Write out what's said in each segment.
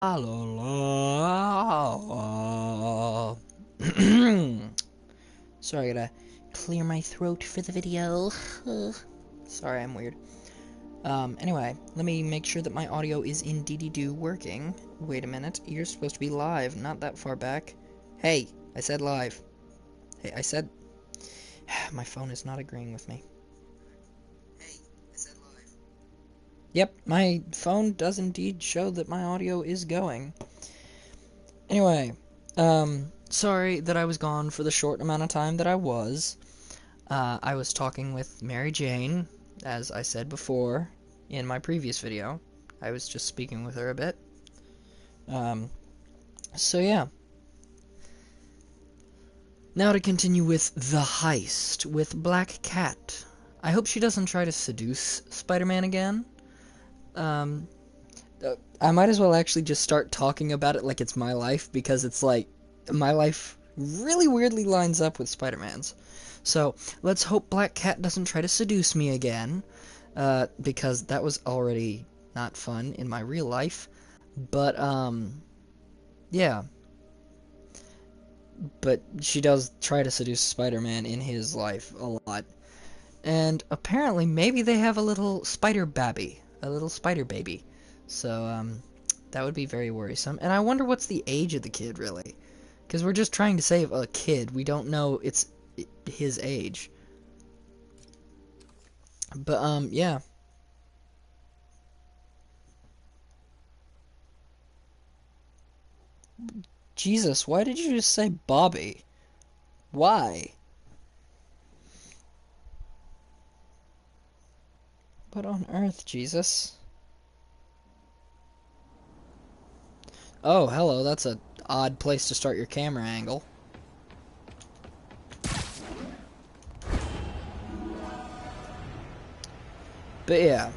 Sorry, I gotta clear my throat for the video. Sorry, I'm weird. Anyway, let me make sure that my audio is indeed working. Wait a minute, you're supposed to be live, not that far back. Hey, I said live. Hey, I said... My phone is not agreeing with me. Hey, I said live. Yep, my phone does indeed show that my audio is going. Anyway, sorry that I was gone for the short amount of time that I was. I was talking with Mary Jane, as I said before in my previous video. I was just speaking with her a bit. So yeah. Now to continue with the heist with Black Cat. I hope she doesn't try to seduce Spider-Man again. I might as well actually just start talking about it like it's my life, because it's like, my life really weirdly lines up with Spider-Man's. So, let's hope Black Cat doesn't try to seduce me again, because that was already not fun in my real life. But, yeah. But she does try to seduce Spider-Man in his life a lot. And apparently, maybe they have a little spider babby. A little spider baby. So, that would be very worrisome. And I wonder what's the age of the kid, really. Because we're just trying to save a kid. We don't know it's his age. But, yeah. Jesus, why did you just say Bobby? Why? What on earth, Jesus? Oh, hello, that's an odd place to start your camera angle. But yeah.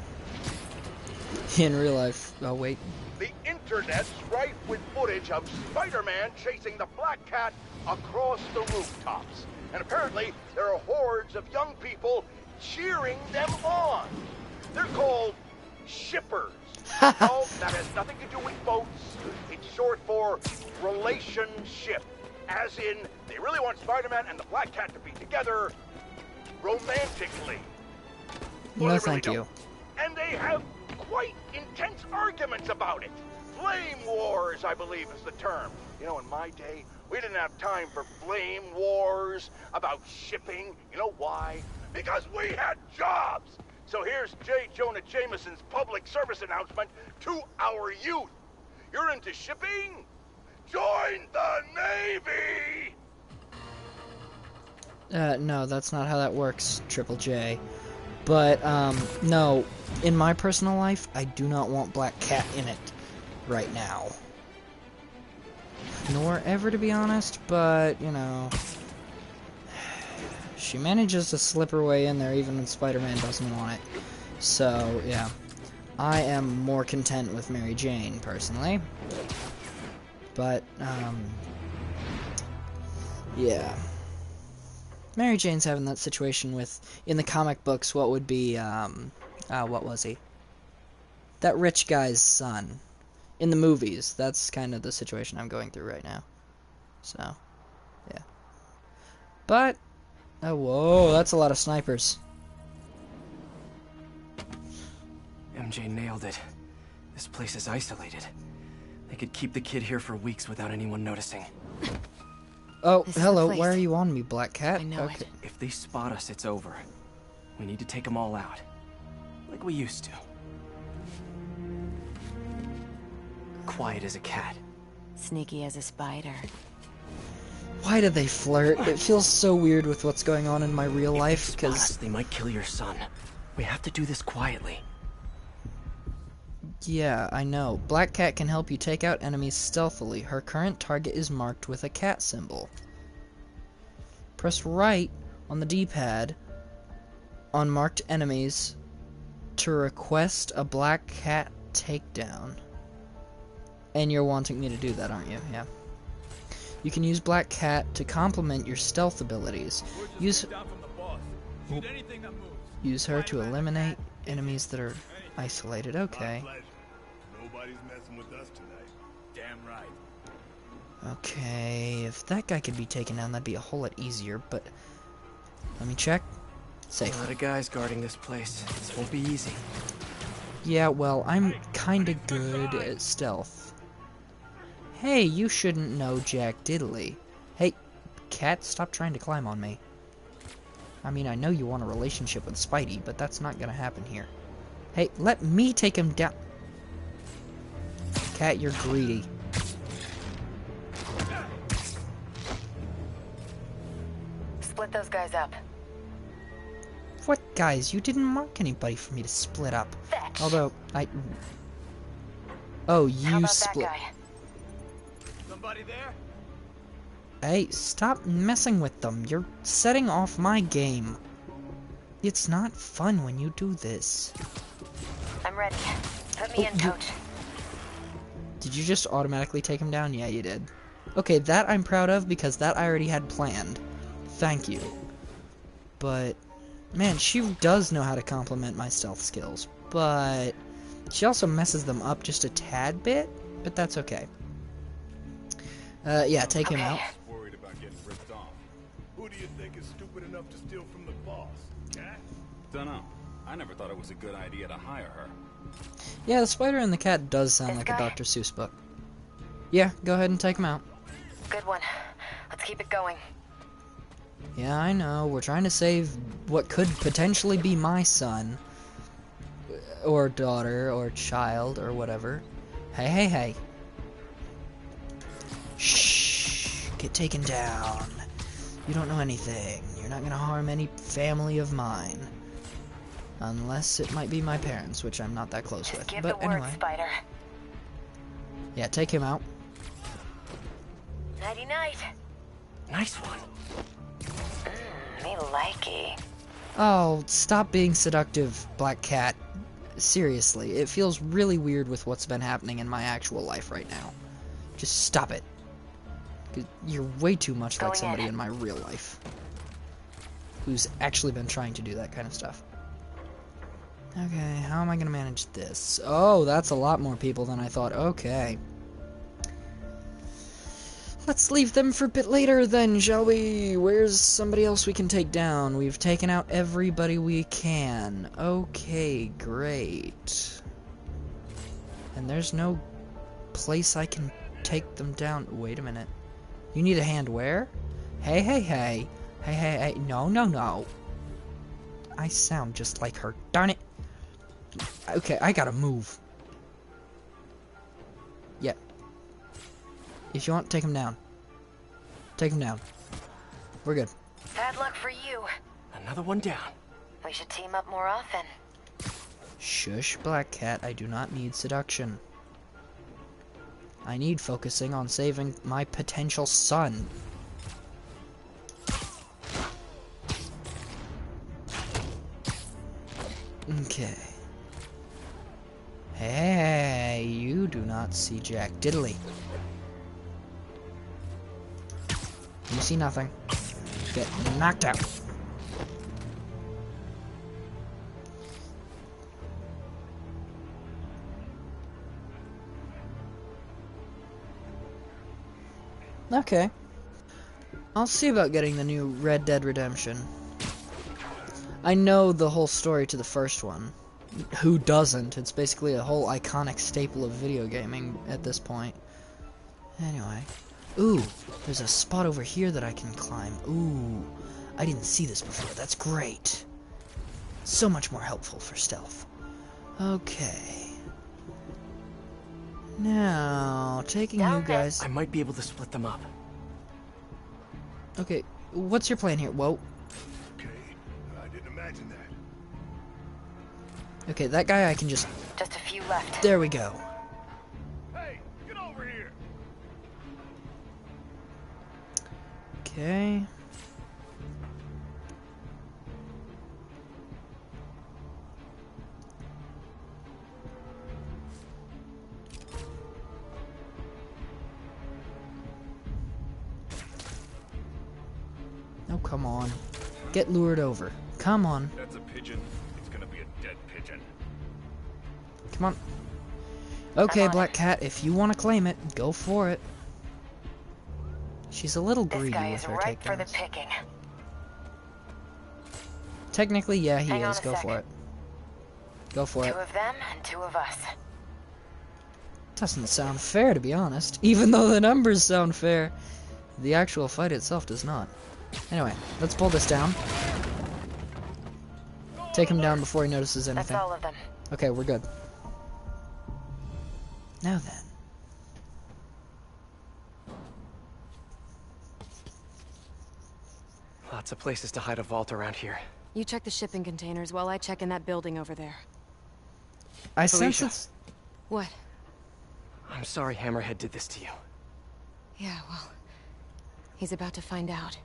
In real life... Oh, wait. The internet's rife with footage of Spider-Man chasing the Black Cat across the rooftops. And apparently, there are hordes of young people cheering them on. They're called shippers. No, that has nothing to do with boats. It's short for relationship. As in, they really want Spider-Man and the Black Cat to be together romantically. Well, no, thank you. And they have quite intense arguments about it. Flame wars, I believe, is the term. You know, in my day, we didn't have time for flame wars about shipping. You know why? Because we had jobs. So here's J. Jonah Jameson's public service announcement to our youth. You're into shipping? Join the Navy! No, that's not how that works, Triple J. But, no, in my personal life, I do not want Black Cat in it right now. Nor ever, to be honest, but, you know, she manages to slip her way in there even when Spider-Man doesn't want it. So, yeah. I am more content with Mary Jane, personally. But, yeah. Mary Jane's having that situation with, in the comic books, what would be, what was he? That rich guy's son. In the movies, that's kind of the situation I'm going through right now. So, yeah. But, oh, whoa, that's a lot of snipers. MJ nailed it. This place is isolated. They could keep the kid here for weeks without anyone noticing. Oh, hello, why are you on me, Black Cat? I know it. If they spot us, it's over. We need to take them all out. Like we used to. Quiet as a cat. Sneaky as a spider. Why do they flirt? It feels so weird with what's going on in my real life, because... They might kill your son. We have to do this quietly. Yeah, I know. Black Cat can help you take out enemies stealthily. Her current target is marked with a cat symbol. Press right on the D-pad on marked enemies to request a Black Cat takedown. And you're wanting me to do that, aren't you? Yeah. You can use Black Cat to complement your stealth abilities. Use her to eliminate enemies that are isolated. Okay. Nobody's messing with us tonight. Okay, if that guy could be taken down, that'd be a whole lot easier, but... Let me check. Safe. A lot of guys guarding this place. This won't be easy. Yeah, well, I'm kinda good at stealth. Hey, you shouldn't know Jack Diddley. Hey, cat, stop trying to climb on me. I mean, I know you want a relationship with Spidey, but that's not gonna happen here. Hey, let me take him down. Cat, you're greedy. Split those guys up. What guys? You didn't mark anybody for me to split up. Fetch. Although, Oh, How you about split. that guy? Somebody there? Hey, stop messing with them. You're setting off my game. It's not fun when you do this. I'm ready. Put me in, coach. Did you just automatically take him down? Yeah, you did. Okay, that I'm proud of because that I already had planned. Thank you. But, man, she does know how to complement my stealth skills. But she also messes them up just a tad bit, but that's okay. Yeah, take him out. Worried about getting ripped off. Who do you think is stupid enough to steal from the boss? Cat? Dunno. I never thought it was a good idea to hire her. Yeah, the spider and the cat does sound This like guy? a Dr. Seuss book. Yeah, go ahead and take him out. Good one. Let's keep it going. Yeah, I know. We're trying to save what could potentially be my son. Or daughter, or child, or whatever. Hey, hey, hey. Shh. Get taken down. You don't know anything. You're not gonna harm any family of mine. Unless it might be my parents, which I'm not that close with. Give But the word, anyway. Spider. Yeah, take him out. Nighty-night. Nice one. Me likey. Oh, stop being seductive, Black Cat. Seriously, it feels really weird with what's been happening in my actual life right now. Just stop it. 'Cause you're way too much like Going somebody in. in my real life. Who's actually been trying to do that kind of stuff. Okay, how am I gonna manage this? Oh, that's a lot more people than I thought. Okay. Let's leave them for a bit later then, shall we? Where's somebody else we can take down? We've taken out everybody we can. Okay, great. And there's no place I can take them down. Wait a minute. You need a hand where? Hey, hey, hey. Hey, hey, hey. No, no, no. I sound just like her. Darn it. Okay, I gotta move. Yep. If you want, take him down. Take him down. We're good. Bad luck for you. Another one down. We should team up more often. Shush, Black Cat. I do not need seduction. I need focusing on saving my potential son. Okay. Hey, you do not see Jack Diddley. You see nothing. Get knocked out. Okay. I'll see about getting the new Red Dead Redemption. I know the whole story to the first one. Who doesn't? It's basically a whole iconic staple of video gaming at this point. Anyway. Ooh, there's a spot over here that I can climb. Ooh, I didn't see this before. That's great. So much more helpful for stealth. Okay. Now, taking you guys... I might be able to split them up. Okay, what's your plan here? Whoa. Okay, I didn't imagine that. Okay, that guy I can just... Just a few left. There we go. Hey, get over here! Okay. Oh, come on. Get lured over. Come on. That's a pigeon. It's gonna be a dead pigeon. Come on. Okay, I'm on Black it. Cat, if you want to claim it, go for it. She's a little This greedy guy with is her ripe for the takedowns. picking. Technically, yeah, he Hang on is. a Go sec. for it. Go for it. 2 of them and 2 of us. Doesn't sound fair, to be honest. Even though the numbers sound fair, the actual fight itself does not. Anyway, let's pull this down. Take him down before he notices That's anything. all of them. Okay, we're good. Now then. Lots of places to hide a vault around here. You check the shipping containers while I check in that building over there. I sense Felicia. it's... What? I'm sorry Hammerhead did this to you. Yeah, well, he's about to find out.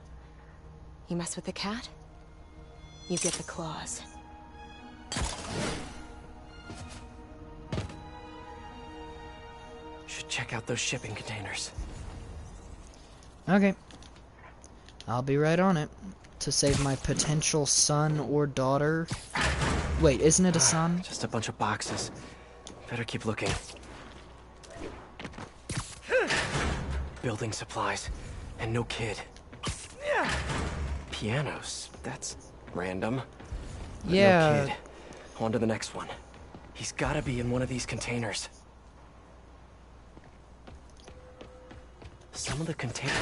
You mess with the cat, you get the claws. Should check out those shipping containers. Okay. I'll be right on it. To save my potential son or daughter. Wait, isn't it a son? Just a bunch of boxes. Better keep looking. Building supplies. And no kid. Pianos. That's random. But Yeah. No kid. On to the next one. He's gotta be in one of these containers. Some of the containers...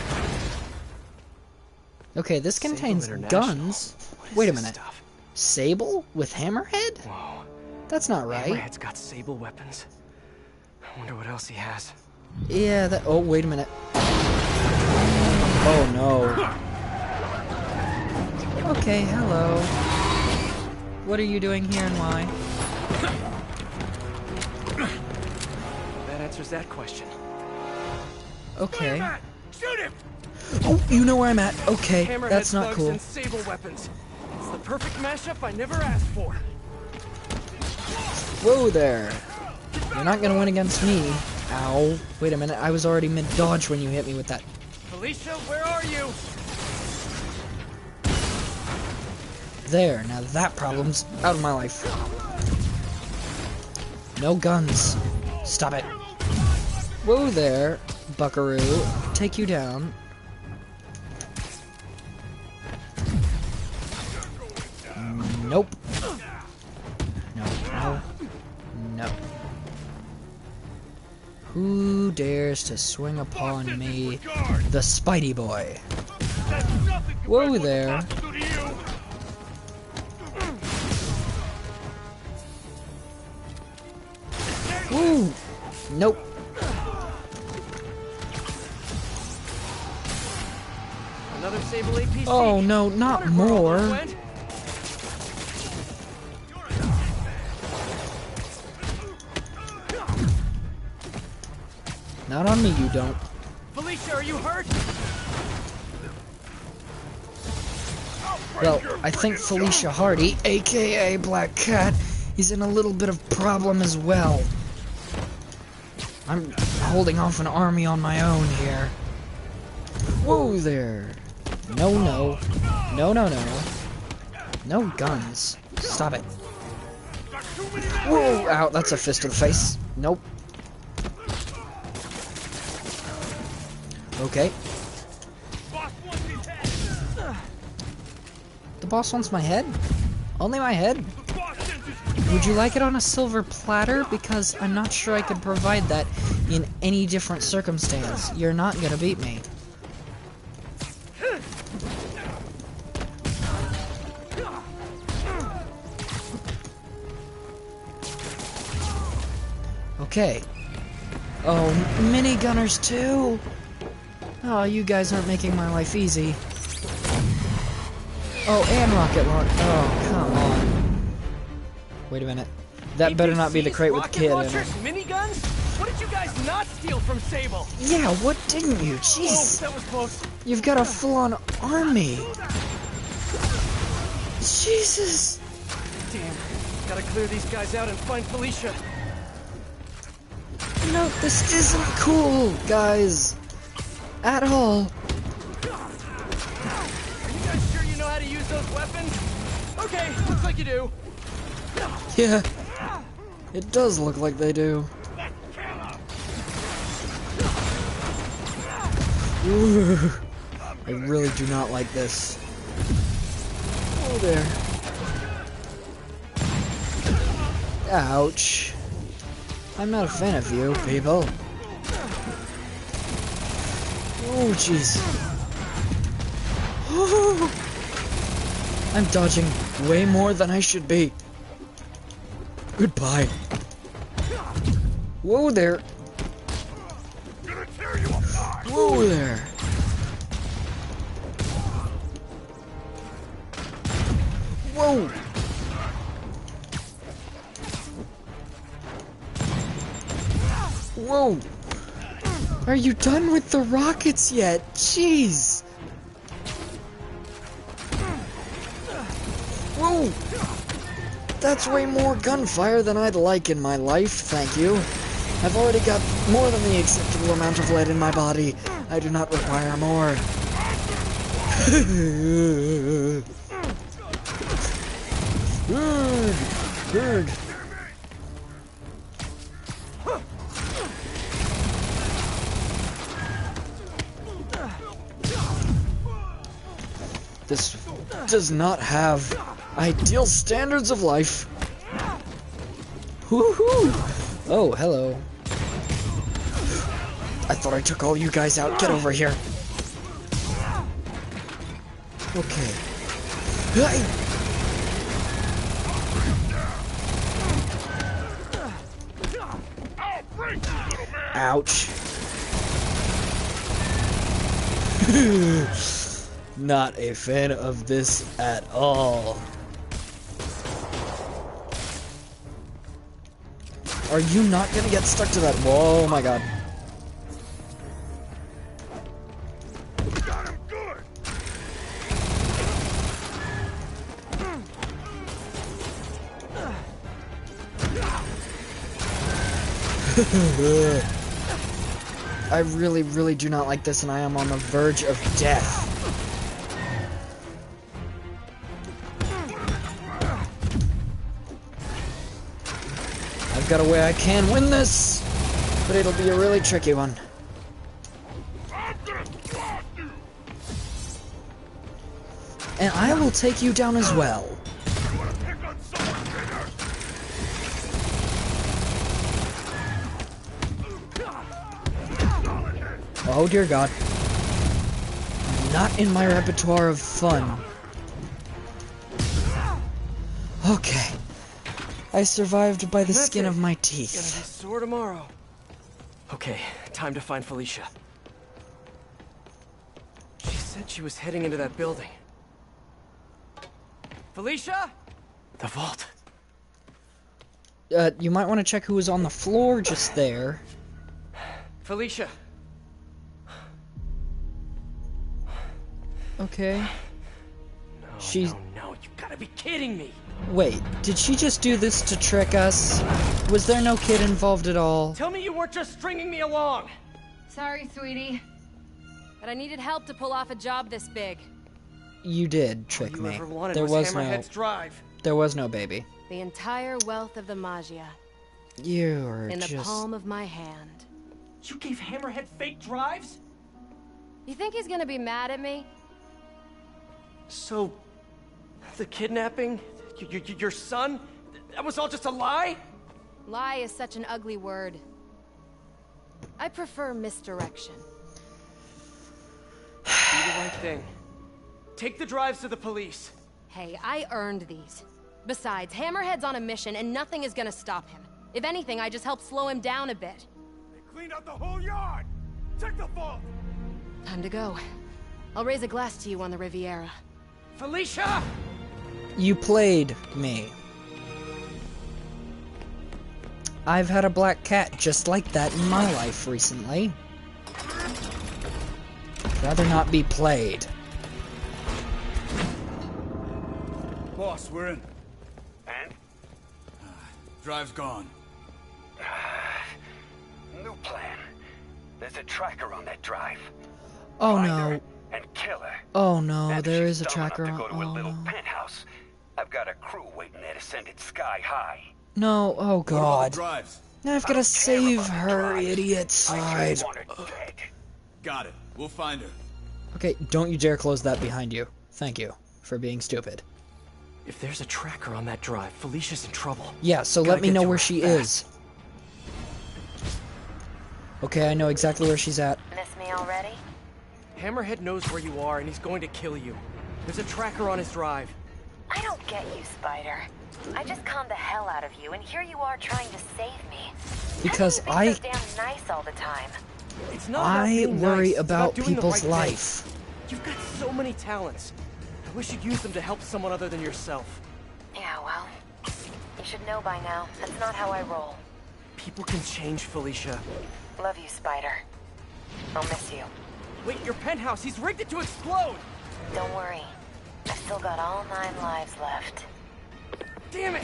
Okay, this Sable contains International. guns. What is Wait a this minute. stuff? Sable with Hammerhead? Whoa. That's not right. Hammerhead's got sable weapons. I wonder what else he has. Yeah, that... Oh, wait a minute. Oh, no. Okay, hello. What are you doing here and why? That answers that question. Okay. Shoot him! Oh, you know where I'm at. Okay, Hammerhead that's not thugs cool. and sable weapons. It's the perfect mashup I never asked for. Whoa there. You're not gonna win against me. Ow. Wait a minute, I was already mid-dodge when you hit me with that. Felicia, where are you? There, now that problem's out of my life. No guns. Stop it. Whoa there, buckaroo. Take you down. Nope. No, no, no. Who dares to swing upon me, the Spidey boy? Whoa there. Woo! Nope. Another sable APC. Oh no, not Wondered where all more. those went. Not on me, you don't. Felicia, are you hurt? Well, I think Felicia Hardy, aka Black Cat, is in a little bit of problem as well. I'm holding off an army on my own here. Whoa there. No, no. No, no, no. No guns. Stop it. Whoa, ow, that's a fist to the face. Nope. Okay. The boss wants my head? Only my head? Would you like it on a silver platter? Because I'm not sure I could provide that in any different circumstance. You're not gonna beat me. Okay. Oh, minigunners too? Oh, you guys aren't making my life easy. Oh, and rocket launch. Oh, come on. Wait a minute. That better not be the crate with the rocket kid in launchers, it. miniguns? What did you guys not steal from Sable? Yeah, what didn't you? Oh, Jeez. that was close. You've got a full-on army. Jesus. Damn. Gotta clear these guys out and find Felicia. No, this isn't cool, guys. At all. Are you guys sure you know how to use those weapons? Okay, looks like you do. Yeah. It does look like they do. Ooh, I really do not like this. Oh, there. Ouch. I'm not a fan of you, people. Oh, jeez. I'm dodging way more than I should be. Goodbye. Whoa there. Whoa there. Whoa. Whoa. Are you done with the rockets yet? Jeez. Whoa. That's way more gunfire than I'd like in my life, thank you. I've already got more than the acceptable amount of lead in my body. I do not require more. Good. This does not have ideal standards of life. Woohoo! Oh, hello. I thought I took all you guys out. Get over here. Okay. Ouch. Not a fan of this at all. Are you not gonna get stuck to that wall? Oh my god. Got him good. I really, really do not like this, and I am on the verge of death. I've got a way I can win this, but it'll be a really tricky one. And I will take you down as well. Oh dear God. Not in my repertoire of fun. Okay. I survived by the skin of my teeth. It's gonna be sore tomorrow. Okay, time to find Felicia. She said she was heading into that building. Felicia? The vault. You might want to check who was on the floor just there. Felicia. Okay. No, no, you gotta be kidding me. Wait, did she just do this to trick us? Was there no kid involved at all? Tell me you weren't just stringing me along. Sorry, sweetie. But I needed help to pull off a job this big. You did trick All you me. ever wanted There was Hammerhead's drive. There was no baby. The entire wealth of the Magia. You're In just... the palm of my hand. You gave Hammerhead fake drives? You think he's gonna be mad at me? So, the kidnapping, your son, that was all just a lie? Lie is such an ugly word. I prefer misdirection. Do the right thing. Take the drives to the police. Hey, I earned these. Besides, Hammerhead's on a mission and nothing is gonna stop him. If anything, I just help slow him down a bit. They cleaned out the whole yard. Check the vault. Time to go. I'll raise a glass to you on the Riviera. Felicia! You played me. I've had a black cat just like that in my life recently. Rather not be played. Boss, we're in. And? Drive's gone. New plan. There's a tracker on that drive. Oh Find no. her and kill her. Oh no, And there she's is a dumb tracker enough on. to go to a Oh little no. penthouse. I've got a crew waiting there to send it sky high. No, oh What about god. the drives? Now I've I got to don't care save about the her drives. idiot I side. just want her dead. Got it. We'll find her. Okay, don't you dare close that behind you. Thank you for being stupid. If there's a tracker on that drive, Felicia's in trouble. Yeah, so Gotta let me get know to where her she fast. is. Okay, I know exactly where she's at. Miss me already? Hammerhead knows where you are, and he's going to kill you. There's a tracker on his drive. I don't get you, Spider. I just calmed the hell out of you, and here you are trying to save me. Because How can you be so damn nice all the time? It's not about I being worry nice. It's about doing the people's right thing. life. You've got so many talents. I wish you'd use them to help someone other than yourself. Yeah, well, you should know by now. That's not how I roll. People can change, Felicia. Love you, Spider. I'll miss you. Wait, your penthouse, he's rigged it to explode! Don't worry. I've still got all 9 lives left. Damn it!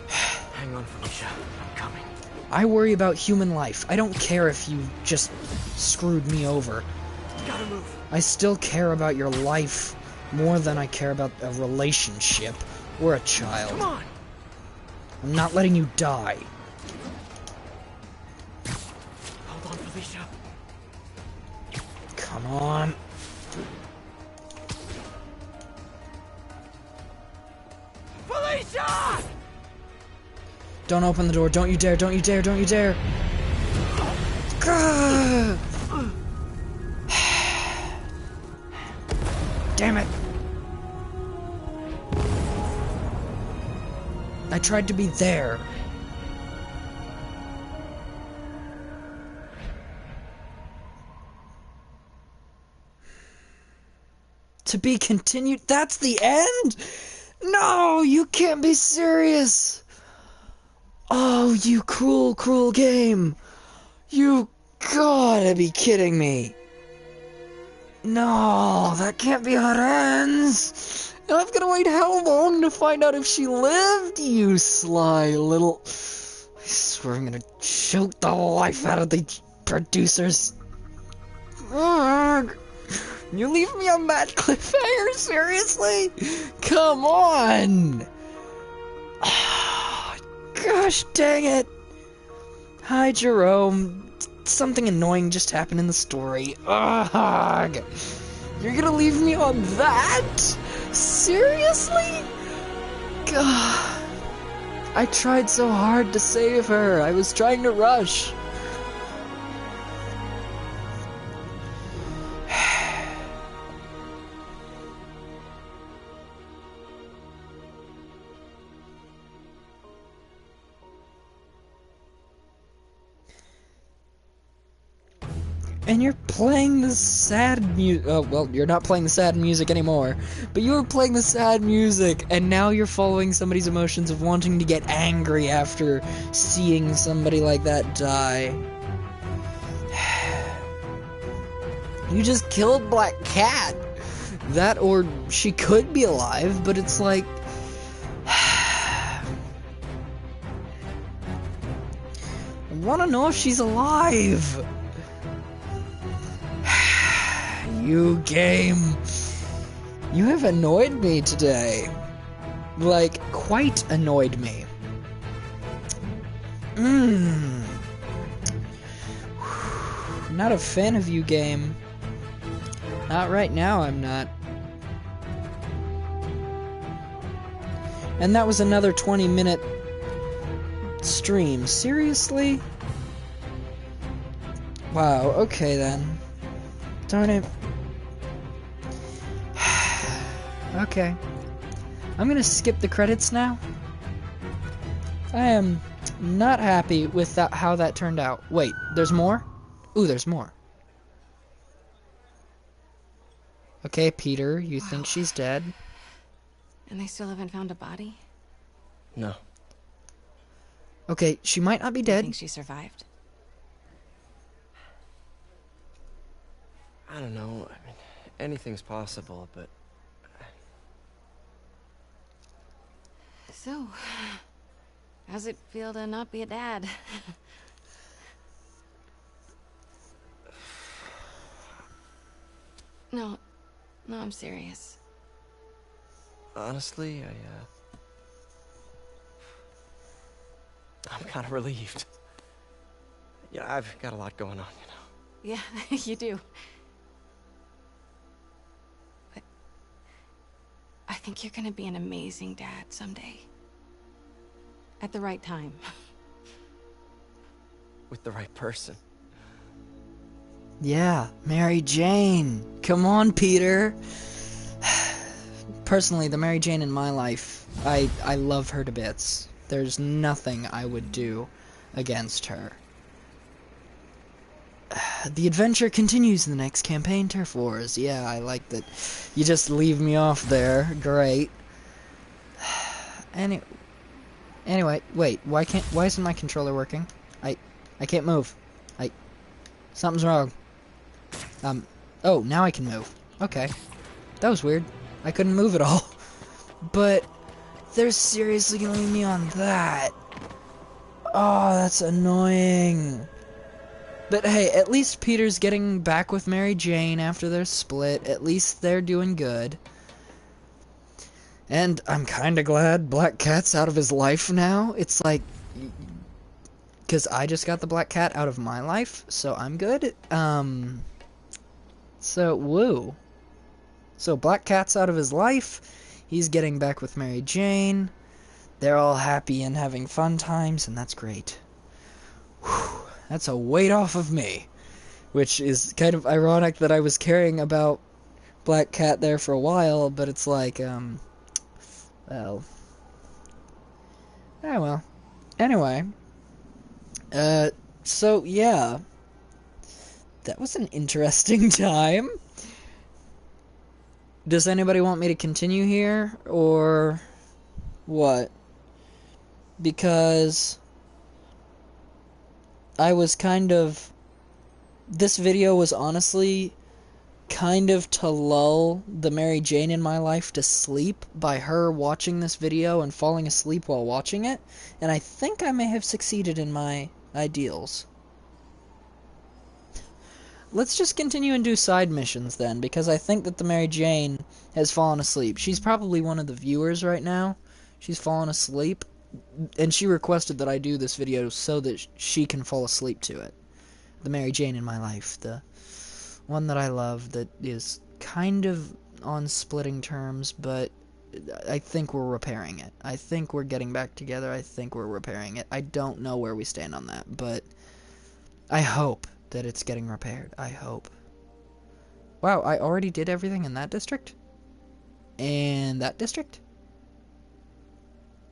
Hang on, Felicia. I'm coming. I worry about human life. I don't care if you just screwed me over. Gotta move. I still care about your life more than I care about a relationship or a child. Come on! I'm not letting you die. Hold on, Felicia. Come on. Felicia! Don't open the door. Don't you dare. Don't you dare. Don't you dare. Gah! Damn it. I tried to be there. To be continued? That's the end? No, you can't be serious. Oh, you cruel, cruel game. You gotta be kidding me. No, that can't be how it ends. And I've gotta wait how long to find out if she lived, you sly little... I swear I'm gonna choke the life out of the producers. Ugh. You leave me on that cliffhanger? Seriously? Come on! Gosh dang it! Hi, Jerome. Something annoying just happened in the story. Ugh! You're gonna leave me on that? Seriously? God. I tried so hard to save her. I was trying to rush. And you're playing the sad music. Well, you're not playing the sad music anymore. But you were playing the sad music, and now you're following somebody's emotions of wanting to get angry after seeing somebody like that die. You just killed Black Cat. That, or she could be alive, but it's like... I want to know if she's alive. You game. You have annoyed me today. Like, quite annoyed me. Not a fan of you, game. Not right now, I'm not. And that was another 20-minute stream. Seriously? Wow, okay then. Darn it. Okay. I'm gonna skip the credits now. I am not happy with that, how that turned out. Wait, there's more? Ooh, there's more. Okay, Peter, you think she's dead? And they still haven't found a body? No. Okay, she might not be Do you dead. think she survived? I don't know. I mean, anything's possible, but... So, how's it feel to not be a dad? No, I'm serious. Honestly, I'm kind of relieved. Yeah, I've got a lot going on, you know. Yeah, you do. But I think you're gonna be an amazing dad someday. At the right time. With the right person. Yeah, Mary Jane. Come on, Peter. Personally, the Mary Jane in my life, I love her to bits. There's nothing I would do against her. The adventure continues in the next campaign, Turf Wars. Yeah, I like that. You just leave me off there. Great. Anyway, wait. Why isn't my controller working? I can't move. Something's wrong. Oh, now I can move. Okay. That was weird. I couldn't move at all. But they're seriously gonna leave me on that. Oh, that's annoying. But hey, at least Peter's getting back with Mary Jane after their split. At least they're doing good. And I'm kinda glad Black Cat's out of his life now. It's like... because I just got the Black Cat out of my life, so I'm good. So, woo. So, Black Cat's out of his life. He's getting back with Mary Jane. They're all happy and having fun times, and that's great. Whew. That's a weight off of me. Which is kind of ironic that I was caring about Black Cat there for a while, but it's like, well... oh well. Anyway. So, yeah. That was an interesting time. Does anybody want me to continue here, or what? Because I was kind of... this video was honestly kind of to lull the Mary Jane in my life to sleep by her watching this video and falling asleep while watching it, and I think I may have succeeded in my ideals. Let's just continue and do side missions then, because I think that the Mary Jane has fallen asleep. She's probably one of the viewers right now. She's fallen asleep, and she requested that I do this video so that she can fall asleep to it. The Mary Jane in my life, the one that I love, that is kind of on splitting terms, but I think we're repairing it. I think we're getting back together. I think we're repairing it. I don't know where we stand on that, but I hope that it's getting repaired. I hope. Wow, I already did everything in that district? And that district?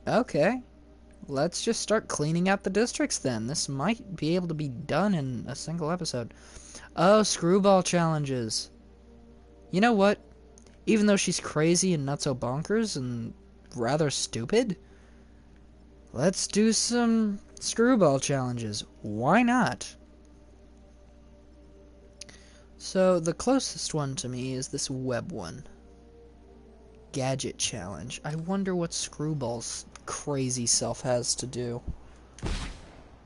Okay. Let's just start cleaning out the districts then. This might be able to be done in a single episode. Oh, screwball challenges. You know what? Even though she's crazy and nutso bonkers and rather stupid, let's do some screwball challenges. Why not? So, the closest one to me is this web one. Gadget challenge. I wonder what Screwball's crazy self has to do.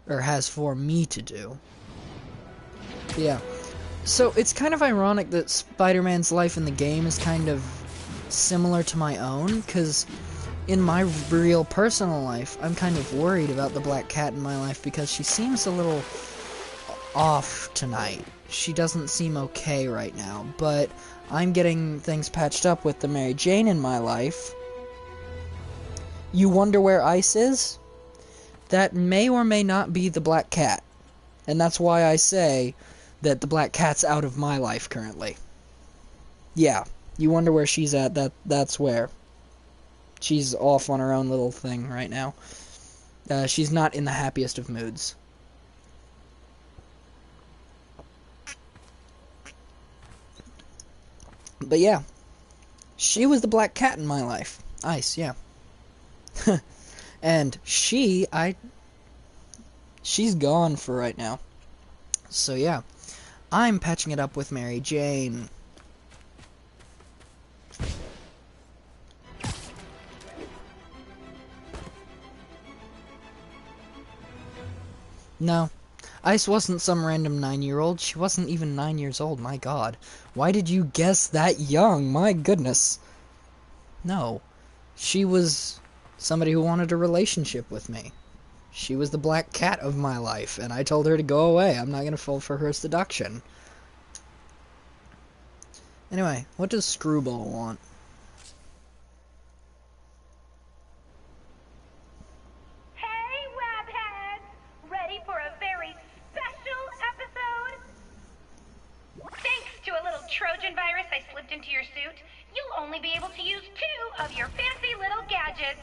Or has for me to do. Yeah. So, it's kind of ironic that Spider-Man's life in the game is kind of similar to my own, because in my real personal life, I'm kind of worried about the Black Cat in my life because she seems a little off tonight. She doesn't seem okay right now, but I'm getting things patched up with the Mary Jane in my life. You wonder where Ice is? That may or may not be the Black Cat. And that's why I say that the Black Cat's out of my life currently. Yeah, you wonder where she's at, that's where. She's off on her own little thing right now. She's not in the happiest of moods. But yeah, she was the Black Cat in my life. Ice, yeah. And she's gone for right now. So yeah, I'm patching it up with Mary Jane. No. Ice wasn't some random 9-year-old. She wasn't even 9 years old, my god. Why did you guess that young? My goodness. No. She was somebody who wanted a relationship with me. She was the black cat of my life, and I told her to go away. I'm not gonna fall for her seduction. Anyway, what does Screwball want? Hey, Webheads! Ready for a very special episode? Thanks to a little Trojan virus I slipped into your suit, you'll only be able to use 2 of your fancy little gadgets.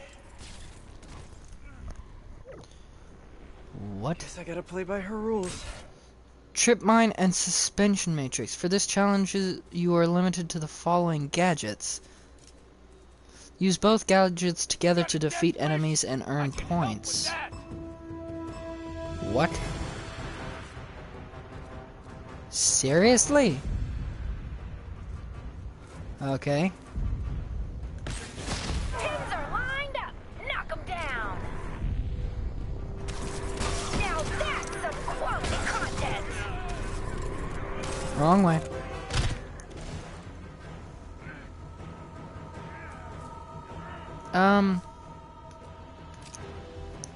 What? Guess I gotta play by her rules. Trip mine and suspension matrix. For this challenge, you are limited to the following gadgets. Use both gadgets together to defeat enemies and earn points. What? Seriously? Okay. Pins are lined up. Knock them down. Now that's some quality content. Wrong way.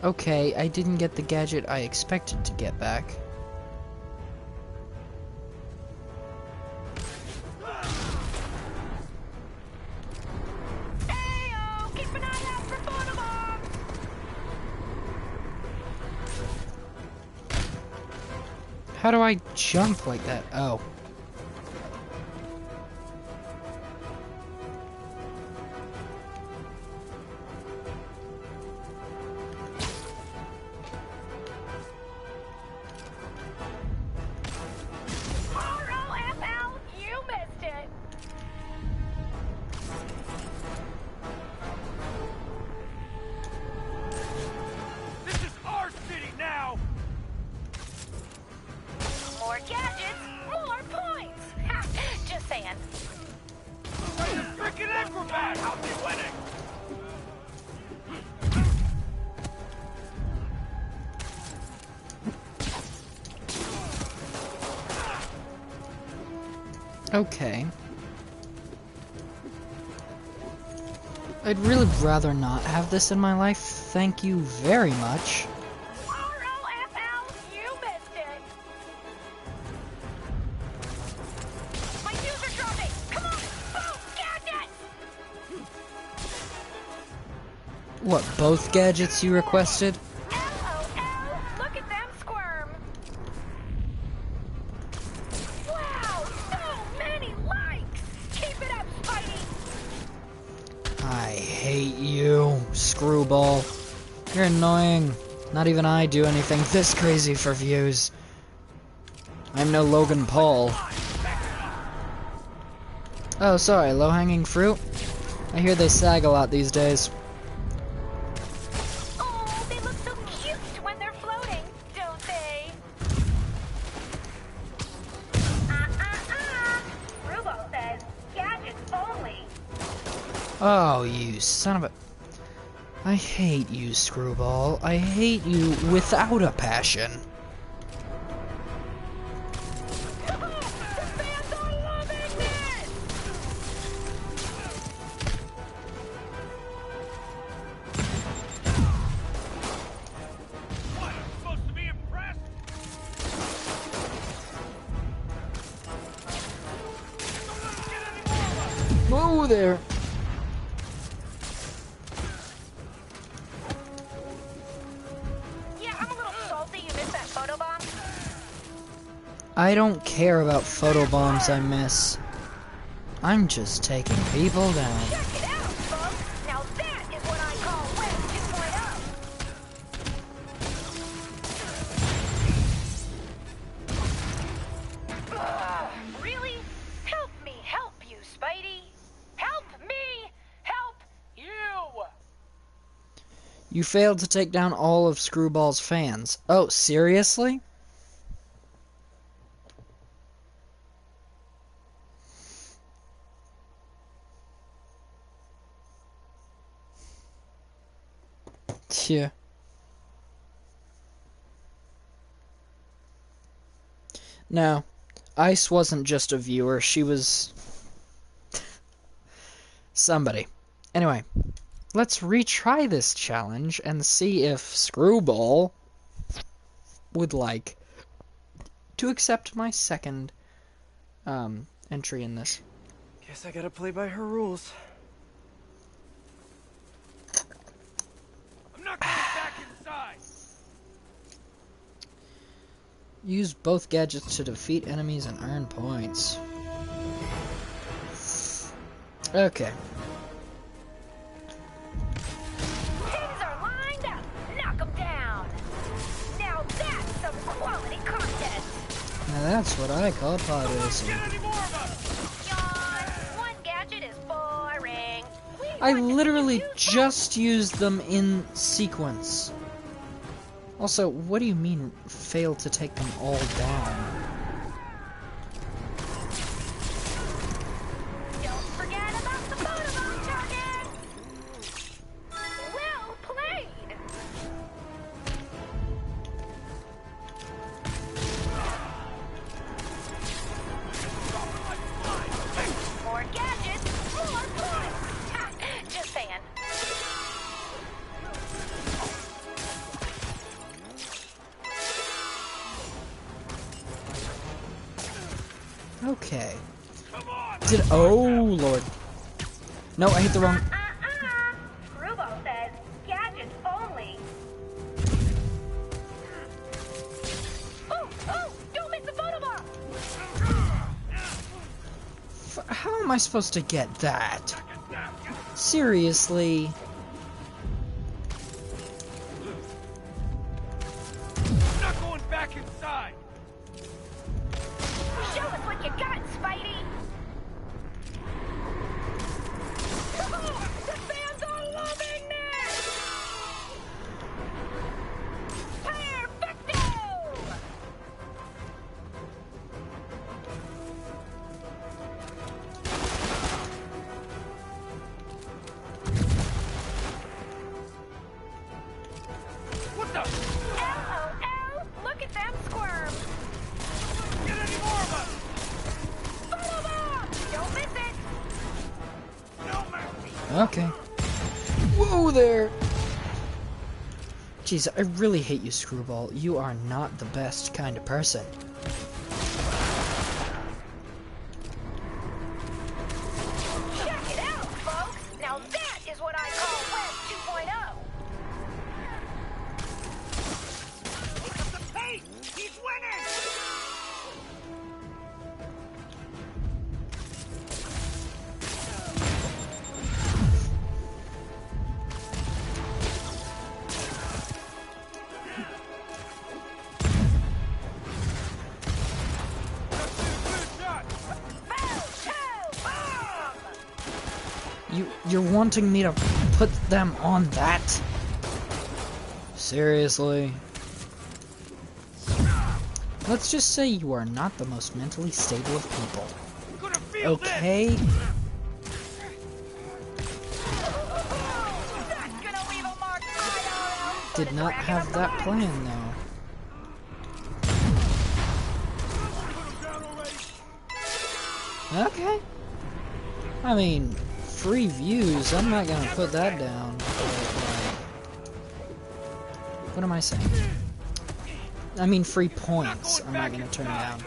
Okay, I didn't get the gadget I expected to get back. Heyo, keep an eye out for photobombs. How do I jump like that? Oh. ROFL, you missed it. This is our city now! More gadgets, more points. Ha, just saying. Freaking acrobat! How's he winning? Okay. I'd really rather not have this in my life. Thank you very much. ROFL, you missed it. My shoes are dropping. Come on, boom, gadgets. What, both gadgets you requested? LOL, look at them squirm. Wow, so many likes. Keep it up, Spidey. I hate you, Screwball. You're annoying. Not even I do anything this crazy for views. I'm no Logan Paul. Oh, sorry, low-hanging fruit? I hear they sag a lot these days. Oh, they look so cute when they're floating, don't they? Rubal says, gadgets only. Oh, you son of a... I hate you, Screwball. I hate you without a passion. The fans are loving this! What, I'm supposed to be impressed? Don't let us get any more of us! Whoa there. Yeah, I'm a little salty you missed that photobomb. I don't care about photobombs I miss. I'm just taking people down. Check it out, folks! Now that is what I call Web 2.0. Really? Help me help you, Spidey. Help me help you. You failed to take down all of Screwball's fans. Oh, seriously? Yeah. No, Ice wasn't just a viewer, she was... somebody. Anyway, let's retry this challenge and see if Screwball would like to accept my second entry in this. Guess I gotta play by her rules. I'm not going back inside. Use both gadgets to defeat enemies and earn points. Okay. Pins are lined up. Knock them down. Now that's some quality content. Now that's what I call pod racing. Get any more of us? Yawn. One gadget is boring. I literally just used them in sequence. Also, what do you mean, fail to take them all down? Don't forget about the photo target. Well played. More gadgets, more points. Ha, just saying. Okay. Oh, Lord. No, I hit the wrong... Screwball says gadgets only. Oh, don't miss the photo bomb. How am I supposed to get that? Seriously? I'm not going back inside. Show us what you got, Spidey. The fans are loving this. Perfecto. What the? LOL, look at them squirm. Get any more of us? Photo bomb. Don't miss it. No mercy. Okay. Whoa there! Jeez, I really hate you, Screwball. You are not the best kind of person. Check it out, folks. Now that is what I call Web 2.0. Pick up the pace. He's winning. You're wanting me to put them on that? Seriously? Let's just say you are not the most mentally stable of people. Okay? That's gonna leave a mark IRL. Did not have that plan, though. Okay. I mean, free views, I'm not gonna put that down. But, what am I saying? I mean, free points, I'm not gonna turn down.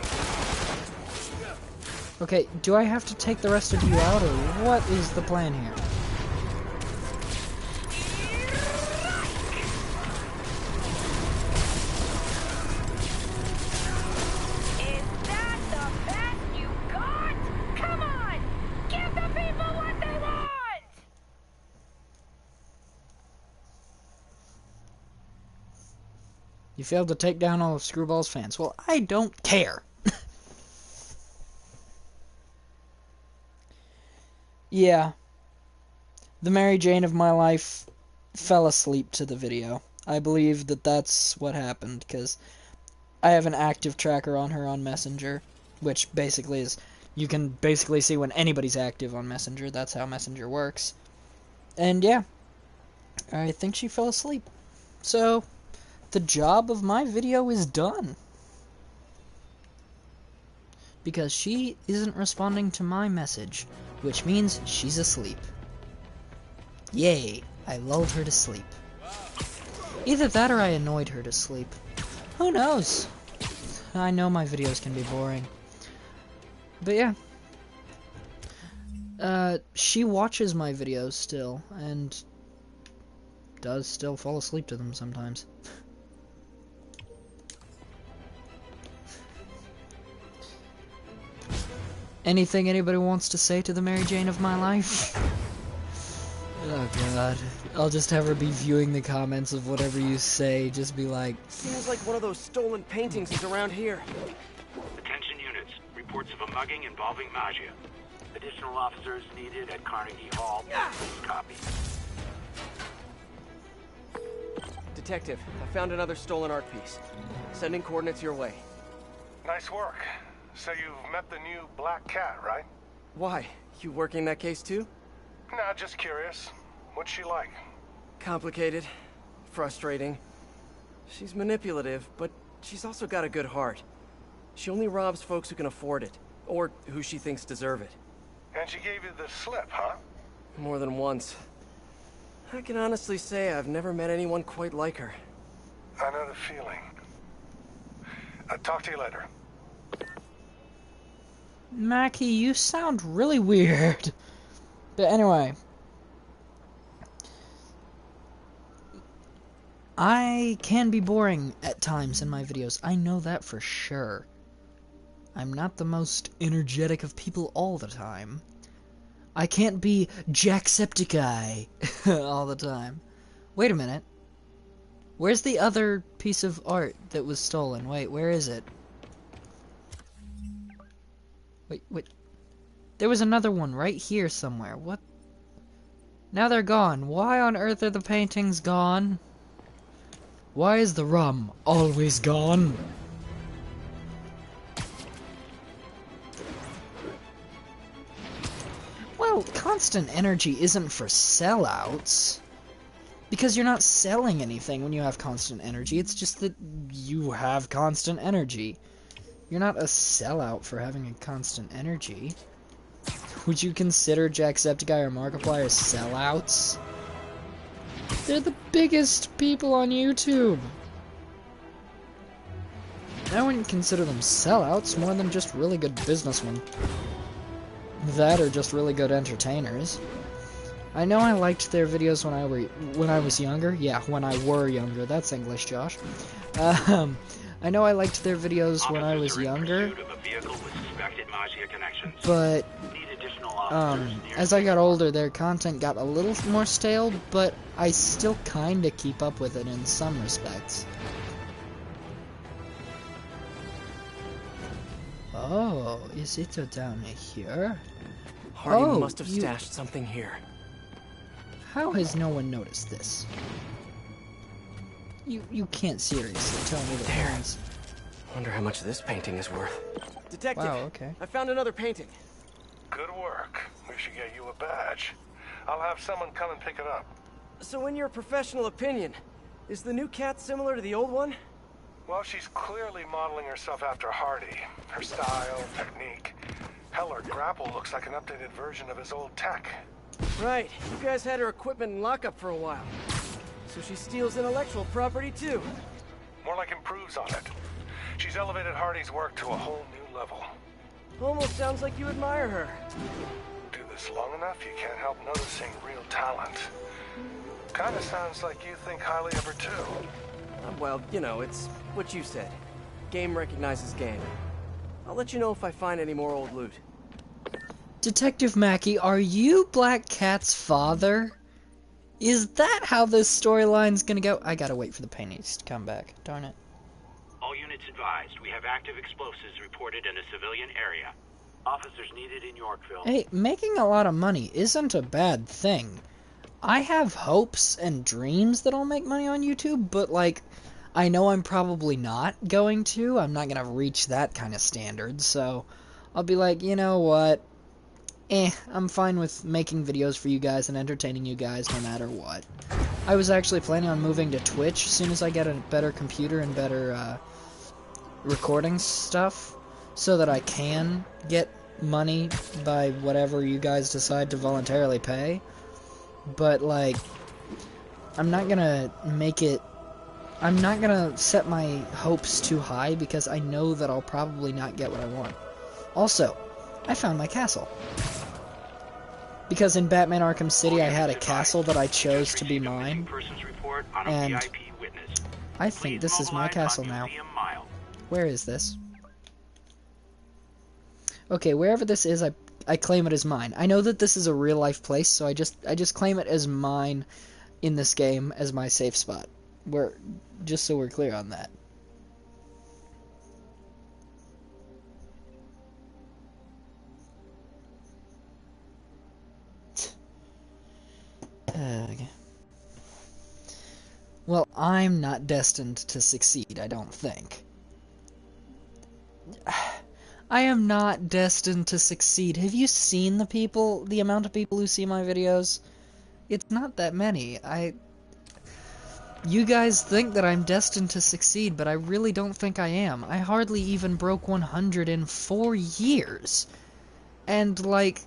Okay, do I have to take the rest of you out, or what is the plan here? Is that the best you got? Come on! Give the people what they want! You failed to take down all of Screwball's fans. Well, I don't care. Yeah. The Mary Jane of my life fell asleep to the video. I believe that that's what happened, because I have an active tracker on her on Messenger, which basically is, you can basically see when anybody's active on Messenger. That's how Messenger works. And yeah, I think she fell asleep. So, the job of my video is done. Because she isn't responding to my message, which means she's asleep. Yay, I lulled her to sleep. Either that or I annoyed her to sleep. Who knows? I know my videos can be boring. But yeah. She watches my videos still, and does still fall asleep to them sometimes. Anything anybody wants to say to the Mary Jane of my life? Oh god. I'll just have her be viewing the comments of whatever you say, just be like... Seems like one of those stolen paintings is around here. Attention units. Reports of a mugging involving Magia. Additional officers needed at Carnegie Hall. Please copy. Detective, I found another stolen art piece. Sending coordinates your way. Nice work. So you've met the new Black Cat, right? Why? You working that case too? Nah, just curious. What's she like? Complicated. Frustrating. She's manipulative, but she's also got a good heart. She only robs folks who can afford it, or who she thinks deserve it. And she gave you the slip, huh? More than once. I can honestly say I've never met anyone quite like her. I know the feeling. I'll talk to you later. Mackie, you sound really weird. But anyway. I can be boring at times in my videos. I know that for sure. I'm not the most energetic of people all the time. I can't be Jacksepticeye all the time. Wait a minute. Where's the other piece of art that was stolen? Wait, where is it? Wait. There was another one right here somewhere. What? Now they're gone. Why on earth are the paintings gone? Why is the rum always gone? Well, constant energy isn't for sellouts. Because you're not selling anything when you have constant energy. It's just that you have constant energy. You're not a sellout for having a constant energy. Would you consider Jacksepticeye or Markiplier sellouts? They're the biggest people on YouTube. I wouldn't consider them sellouts more than just really good businessmen. That or just really good entertainers. I know I liked their videos when I was younger. Yeah, when I were younger. That's English, Josh. I know I liked their videos when I was younger. But as I got older, their content got a little more stale, but I still kinda keep up with it in some respects. Oh, is it down here? Hardy must have stashed something here. How has no one noticed this? You can't seriously tell me that There. Wonder how much this painting is worth. Detective, wow, okay. I found another painting. Good work. We should get you a badge. I'll have someone come and pick it up. So in your professional opinion, is the new cat similar to the old one? Well, she's clearly modeling herself after Hardy. Her style, technique. Hell, her grapple looks like an updated version of his old tech. Right. You guys had her equipment in lockup for a while. So she steals intellectual property too. More like improves on it. She's elevated Hardy's work to a whole new level. Almost sounds like you admire her. Do this long enough, you can't help noticing real talent. Kinda sounds like you think highly of her too. Well, you know, it's what you said. Game recognizes game. I'll let you know if I find any more old loot. Detective Mackey, are you Black Cat's father? Is that how this storyline's gonna go? I gotta wait for the paintings to come back. Darn it. All units advised. We have active explosives reported in a civilian area. Officers needed in Yorkville. Hey, making a lot of money isn't a bad thing. I have hopes and dreams that I'll make money on YouTube, but like, I know I'm probably not going to. I'm not gonna reach that kind of standard, so I'll be like, you know what? I'm fine with making videos for you guys and entertaining you guys no matter what. I was actually planning on moving to Twitch as soon as I get a better computer and better recording stuff, so that I can get money by whatever you guys decide to voluntarily pay. But like, I'm not gonna make it... I'm not gonna set my hopes too high because I know that I'll probably not get what I want. Also, I found my castle. Because in Batman Arkham City I had a castle that I chose to be mine, and I think this is my castle now. Where is this? Okay, wherever this is, I claim it as mine. I know that this is a real-life place, so I just claim it as mine in this game as my safe spot. Just so we're clear on that. Well, I'm not destined to succeed, I don't think. I am not destined to succeed. Have you seen the amount of people who see my videos? It's not that many. You guys think that I'm destined to succeed, but I really don't think I am. I hardly even broke 100 in 4 years. And, like,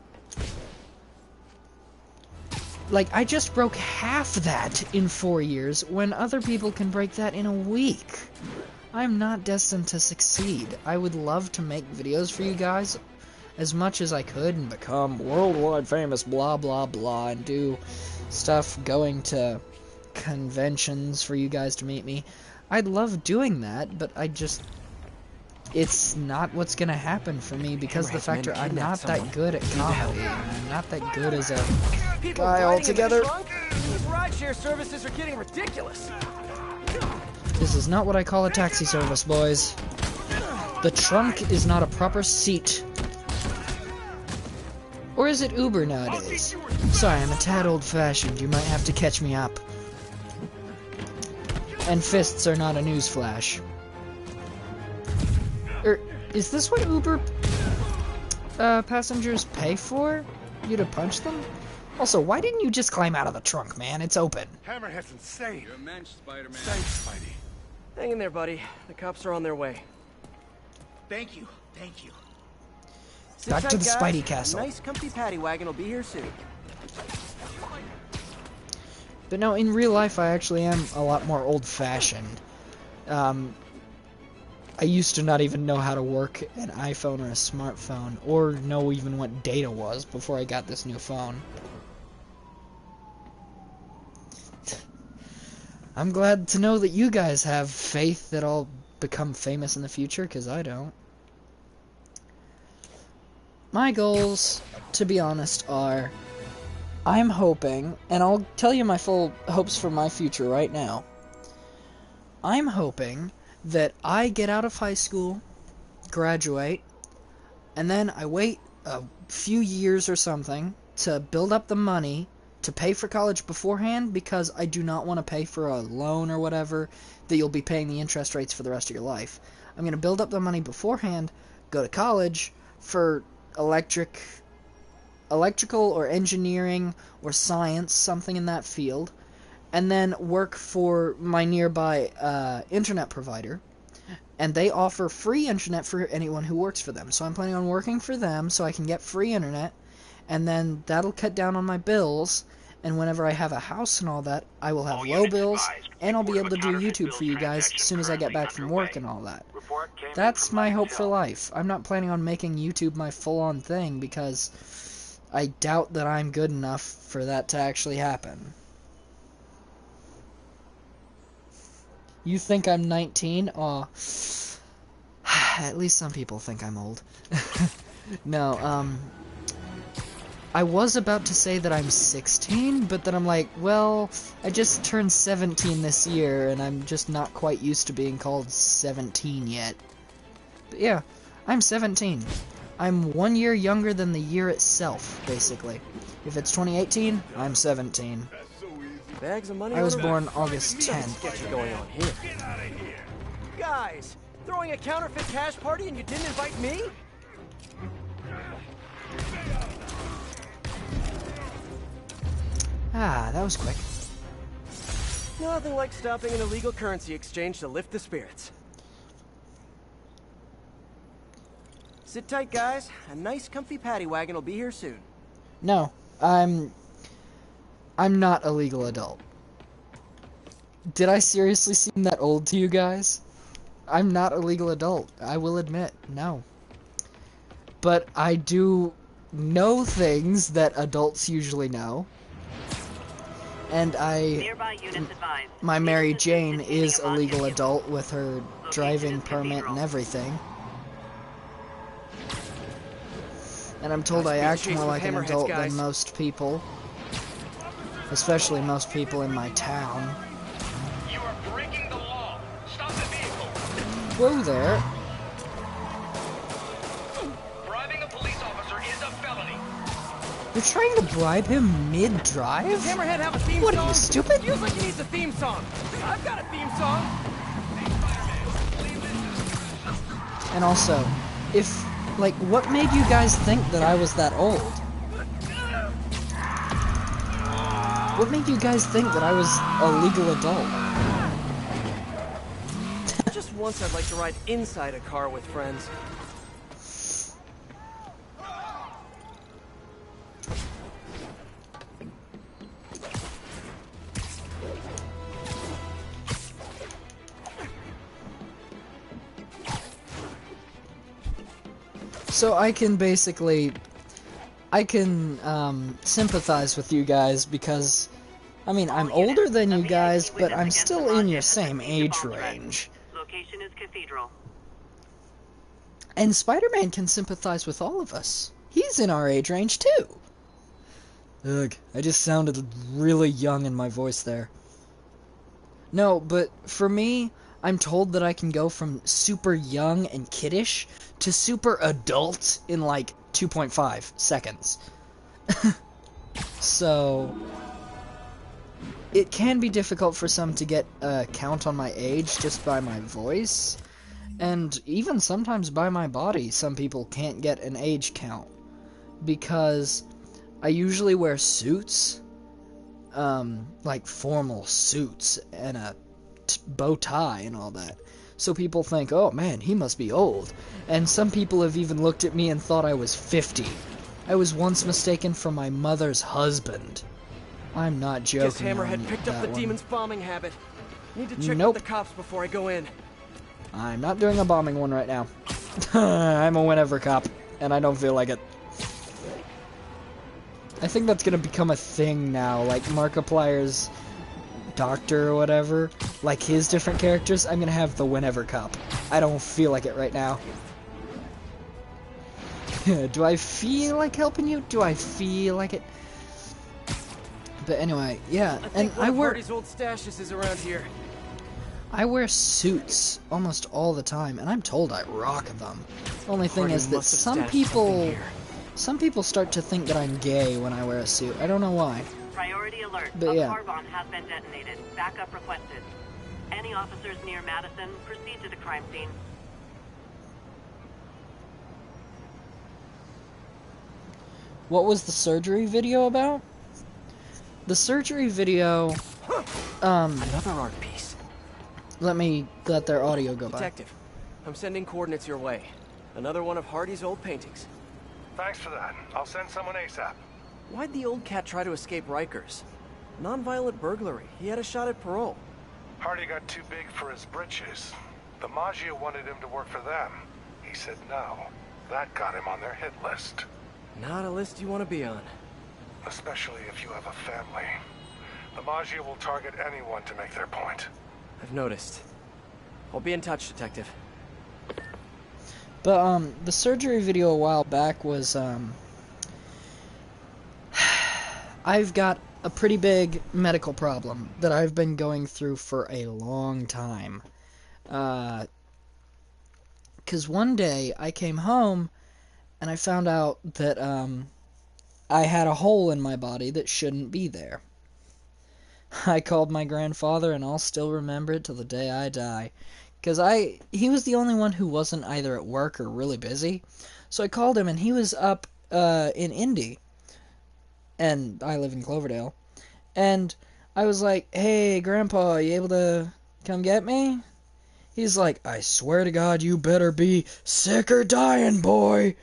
I just broke half that in 4 years, when other people can break that in a week. I'm not destined to succeed. I would love to make videos for you guys as much as I could and become worldwide famous, blah, blah, blah, and do stuff going to conventions for you guys to meet me. I'd love doing that, but it's not what's gonna happen for me because of the factor I'm not that good at comedy. I'm not that good as a guy altogether. These rideshare services are getting ridiculous. This is not what I call a taxi service, boys. The trunk is not a proper seat. Or is it Uber nowadays? Sorry, I'm a tad old-fashioned. You might have to catch me up. And fists are not a newsflash. Is this what Uber passengers pay for? You to punch them? Also, why didn't you just climb out of the trunk, man? It's open. Hammerhead's insane. You're a mensch, Spider-Man. Thanks, Spidey. Hang in there, buddy. The cops are on their way. Thank you. Thank you. Sit Back to tight, the guys. Spidey castle. A nice, comfy paddy wagon will be here soon. But no, in real life, I actually am a lot more old-fashioned. I used to not even know how to work an iPhone or a smartphone, or know even what data was before I got this new phone. I'm glad to know that you guys have faith that I'll become famous in the future, because I don't. My goals, to be honest, are... I'm hoping, and I'll tell you my full hopes for my future right now. I'm hoping that I get out of high school, graduate, and then I wait a few years or something to build up the money to pay for college beforehand, because I do not want to pay for a loan or whatever that you'll be paying the interest rates for the rest of your life. I'm going to build up the money beforehand, go to college for electrical or engineering or science, something in that field, and then work for my nearby internet provider, and they offer free internet for anyone who works for them. So I'm planning on working for them so I can get free internet, and then that'll cut down on my bills, and whenever I have a house and all that, I will have low bills, and I'll be able to do YouTube for you guys as soon as I get back from work and all that. That's my hope for life. I'm not planning on making YouTube my full-on thing, because I doubt that I'm good enough for that to actually happen. You think I'm 19? Aw. At least some people think I'm old. No, I was about to say that I'm 16, but then I'm like, well, I just turned 17 this year, and I'm just not quite used to being called 17 yet. But yeah, I'm 17. I'm 1 year younger than the year itself, basically. If it's 2018, I'm 17. Bags of money. I was born August 10th. What's going on here? Guys, throwing a counterfeit cash party and you didn't invite me? Ah, that was quick. Nothing like stopping an illegal currency exchange to lift the spirits. Sit tight, guys. A nice, comfy paddy wagon will be here soon. No, I'm not a legal adult. Did I seriously seem that old to you guys? I'm not a legal adult, I will admit, no. But I do know things that adults usually know. And my Mary Jane is a legal adult with her driving permit and everything. And I'm told I act more like an adult than most people. Especially most people in my town. You are breaking the law. Stop the vehicle. Whoa there. Bribing a police officer is a felony. You're trying to bribe him mid-drive? Does Hammerhead have a theme song? What are you, stupid? Feels like he needs a theme song. I've got a theme song. And also, if, like, what made you guys think that I was that old? What made you guys think that I was a legal adult? Just once I'd like to ride inside a car with friends. So I can basically, sympathize with you guys because, I mean, I'm older than you guys, but I'm still in your same age range. Location is Cathedral. And Spider-Man can sympathize with all of us. He's in our age range too. Ugh, I just sounded really young in my voice there. No, but for me, I'm told that I can go from super young and kiddish to super adult in like 2.5 seconds. So, it can be difficult for some to get a count on my age just by my voice, and even sometimes by my body. Some people can't get an age count because I usually wear suits, like formal suits and a bow tie and all that. So people think, oh man, he must be old. And some people have even looked at me and thought I was 50. I was once mistaken for my mother's husband. I'm not joking. Guess Hammerhead picked up the demon's bombing habit. Need to check Nope. with the cops before I go in. I'm not doing a bombing one right now. I'm a whenever cop, and I don't feel like it. I think that's gonna become a thing now, like Markiplier's doctor or whatever, like his different characters. I'm gonna have the whenever cop. I don't feel like it right now. Do I feel like helping you? Do I feel like it? But anyway, yeah, and I wear Hardy's old stashes is around here. I wear suits almost all the time, and I'm told I rock them. Only thing is that some people start to think that I'm gay when I wear a suit. I don't know why. Priority alert. But yeah. A car bomb has been detonated. Backup requested. Any officers near Madison, proceed to the crime scene. What was the surgery video about? The surgery video, Another art piece. let their audio go by. Detective, I'm sending coordinates your way. Another one of Hardy's old paintings. Thanks for that. I'll send someone ASAP. Why'd the old cat try to escape Rikers? Non-violent burglary. He had a shot at parole. Hardy got too big for his britches. The Maggia wanted him to work for them. He said no. That got him on their hit list. Not a list you want to be on. Especially if you have a family. The Maggia will target anyone to make their point. I've noticed. I'll be in touch, Detective. But, the surgery video a while back was, I've got a pretty big medical problem that I've been going through for a long time. 'Cause one day I came home and I found out that, I had a hole in my body that shouldn't be there. I called my grandfather, and I'll still remember it till the day I die. 'Cause he was the only one who wasn't either at work or really busy. So I called him, and he was up, in Indy. And I live in Cloverdale. And I was like, hey, Grandpa, you able to come get me? He's like, I swear to God, you better be sick or dying, boy.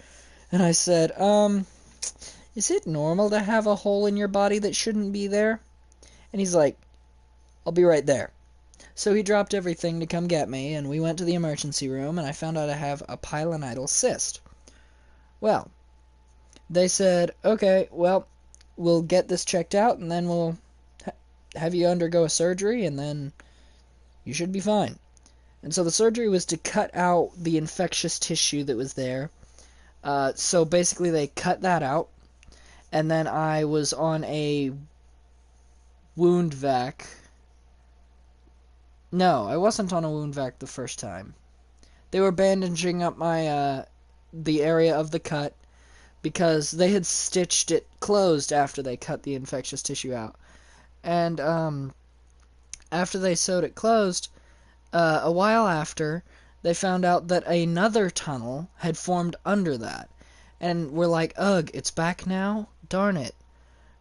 And I said, is it normal to have a hole in your body that shouldn't be there? And he's like, I'll be right there. So he dropped everything to come get me, and we went to the emergency room, and I found out I have a pilonidal cyst. Well, they said, okay, well, we'll get this checked out, and then we'll have you undergo a surgery, and then you should be fine. And so the surgery was to cut out the infectious tissue that was there. So basically they cut that out, and then I was on a wound vac. No, I wasn't on a wound vac the first time. They were bandaging up my, the area of the cut, because they had stitched it closed after they cut the infectious tissue out. And, after they sewed it closed, a while after, they found out that another tunnel had formed under that. And we're like, ugh, it's back now? Darn it.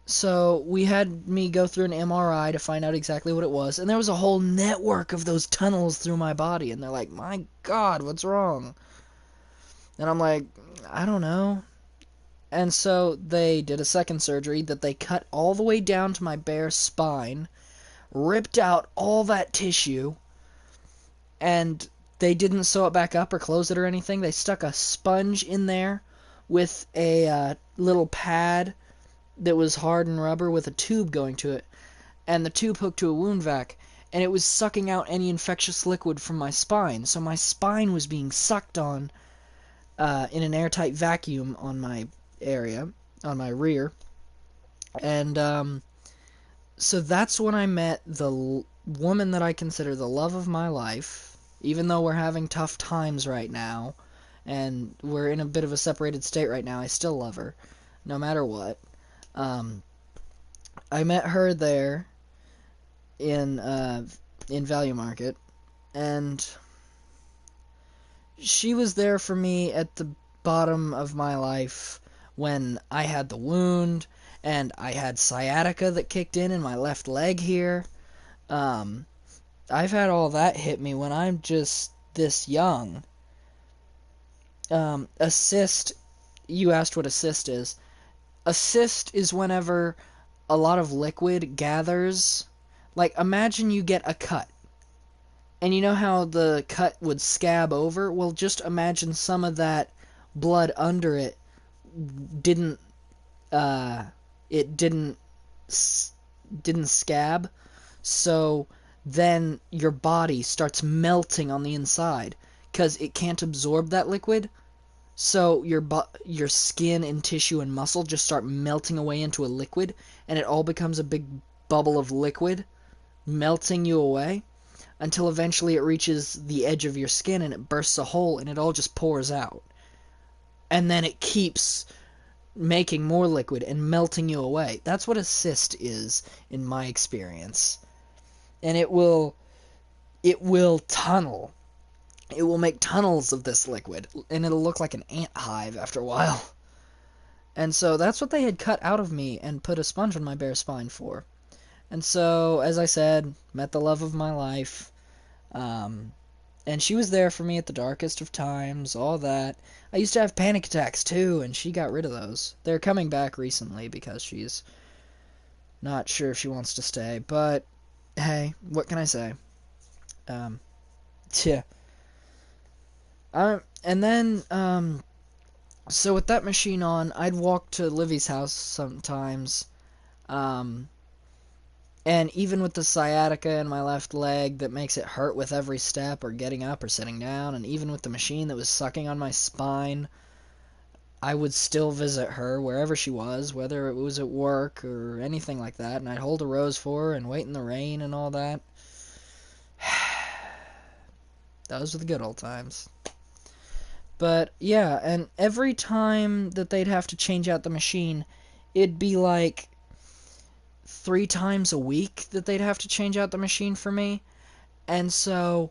So we had me go through an MRI to find out exactly what it was, and there was a whole network of those tunnels through my body, and they're like, my God, what's wrong? And I'm like, I don't know. And so they did a second surgery that they cut all the way down to my bare spine, ripped out all that tissue, and they didn't sew it back up or close it or anything. They stuck a sponge in there with a little pad that was hardened rubber with a tube going to it, and the tube hooked to a wound vac, and it was sucking out any infectious liquid from my spine. So my spine was being sucked on in an airtight vacuum on my area, on my rear. And so that's when I met the woman that I consider the love of my life. Even though we're having tough times right now, and we're in a bit of a separated state right now, I still love her, no matter what. I met her there in Value Market, and she was there for me at the bottom of my life when I had the wound, and I had sciatica that kicked in my left leg here. I've had all that hit me when I'm just this young. A cyst, you asked what a cyst is. A cyst is whenever a lot of liquid gathers. Like, imagine you get a cut. And you know how the cut would scab over? Well, just imagine some of that blood under it didn't scab. So then your body starts melting on the inside because it can't absorb that liquid. So your skin and tissue and muscle just start melting away into a liquid, and it all becomes a big bubble of liquid melting you away until eventually it reaches the edge of your skin and it bursts a hole and it all just pours out. And then it keeps making more liquid and melting you away. That's what a cyst is in my experience. And it will tunnel. It will make tunnels of this liquid, and it'll look like an ant hive after a while. And so that's what they had cut out of me and put a sponge on my bare spine for. And so, as I said, met the love of my life. And she was there for me at the darkest of times, all that. I used to have panic attacks too, and she got rid of those. They're coming back recently because she's not sure if she wants to stay, but hey, what can I say? Yeah. And then, so with that machine on, I'd walk to Livy's house sometimes, and even with the sciatica in my left leg that makes it hurt with every step or getting up or sitting down, and even with the machine that was sucking on my spine, I would still visit her wherever she was, whether it was at work or anything like that, and I'd hold a rose for her and wait in the rain and all that. Those were the good old times. But, yeah, and every time that they'd have to change out the machine, it'd be like 3 times a week that they'd have to change out the machine for me. And so,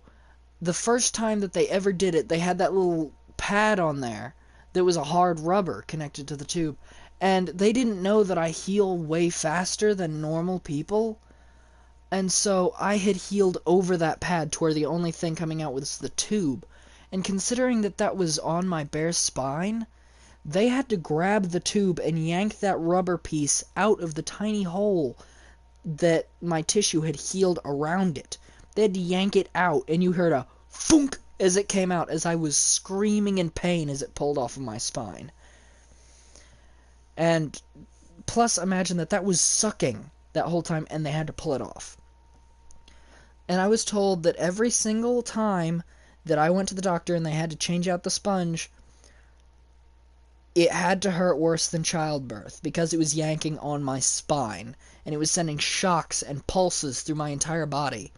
the first time that they ever did it, they had that little pad on there that was a hard rubber connected to the tube. And they didn't know that I heal way faster than normal people. And so, I had healed over that pad to where the only thing coming out was the tube. And considering that that was on my bare spine, they had to grab the tube and yank that rubber piece out of the tiny hole that my tissue had healed around it. They had to yank it out, and you heard a thunk as it came out, as I was screaming in pain as it pulled off of my spine. And plus, imagine that was sucking that whole time, and they had to pull it off. And I was told that every single time that I went to the doctor and they had to change out the sponge, it had to hurt worse than childbirth, because it was yanking on my spine, and it was sending shocks and pulses through my entire body.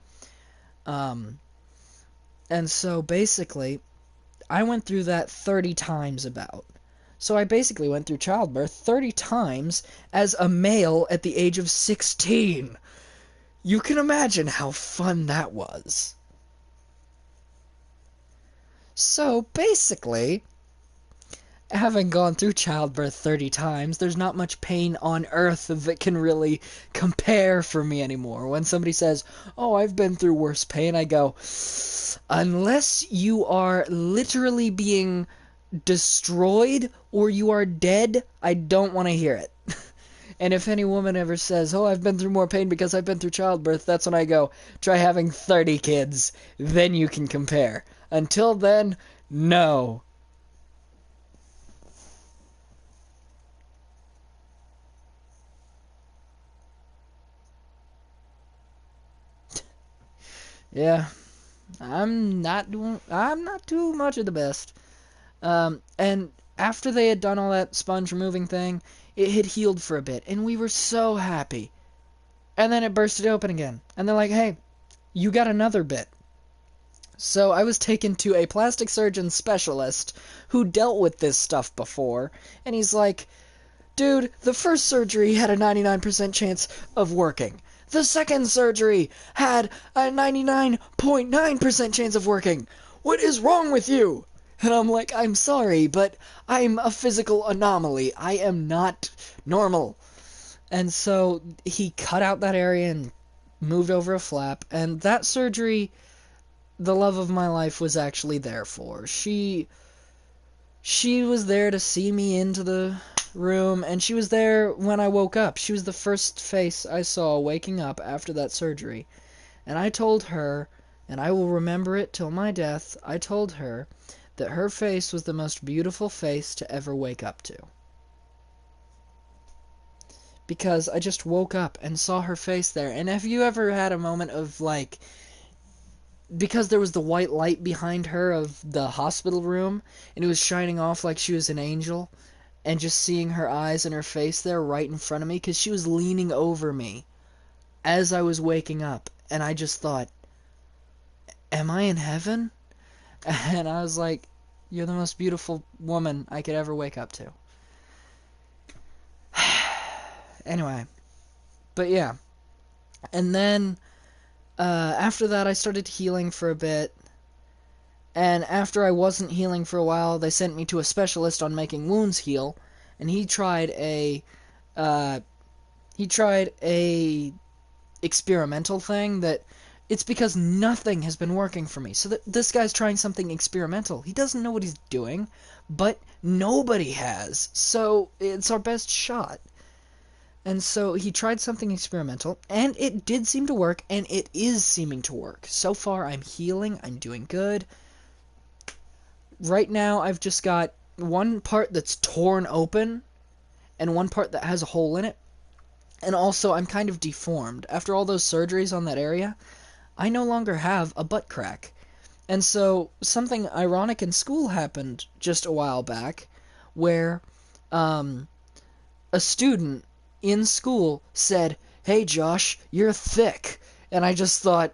And so basically, I went through that 30 times about. So I basically went through childbirth 30 times as a male at the age of 16. You can imagine how fun that was. So basically, having gone through childbirth 30 times, there's not much pain on earth that can really compare for me anymore. When somebody says, oh, I've been through worse pain, I go, unless you are literally being destroyed or you are dead, I don't want to hear it. And if any woman ever says, oh, I've been through more pain because I've been through childbirth, that's when I go, try having 30 kids, then you can compare. Until then, no. Yeah, I'm not too much of the best. And after they had done all that sponge removing thing, it had healed for a bit, and we were so happy. And then it bursted open again, and they're like, hey, you got another bit. So I was taken to a plastic surgeon specialist who dealt with this stuff before, and he's like, dude, the first surgery had a 99% chance of working. The second surgery had a 99.9% chance of working. What is wrong with you? And I'm like, I'm sorry, but I'm a physical anomaly. I am not normal. And so he cut out that area and moved over a flap. And that surgery, the love of my life was actually there for. She was there to see me into the room, and she was there when I woke up. She was the first face I saw waking up after that surgery. And I told her, and I will remember it till my death, I told her that her face was the most beautiful face to ever wake up to. Because I just woke up and saw her face there. And have you ever had a moment of, like, because there was the white light behind her of the hospital room, and it was shining off like she was an angel, and just seeing her eyes and her face there right in front of me, because she was leaning over me as I was waking up, and I just thought, am I in heaven? And I was like, you're the most beautiful woman I could ever wake up to. Anyway, but yeah. And then, after that, I started healing for a bit. And after I wasn't healing for a while, they sent me to a specialist on making wounds heal. And he tried a experimental thing that, it's because nothing has been working for me. So this guy's trying something experimental. He doesn't know what he's doing, but nobody has. So it's our best shot. And so he tried something experimental, and it did seem to work, and it is seeming to work. So far, I'm healing, I'm doing good. Right now, I've just got one part that's torn open, and one part that has a hole in it. And also, I'm kind of deformed. After all those surgeries on that area, I no longer have a butt crack. And so, something ironic in school happened just a while back, where a student in school said, hey Josh, you're thick. And I just thought,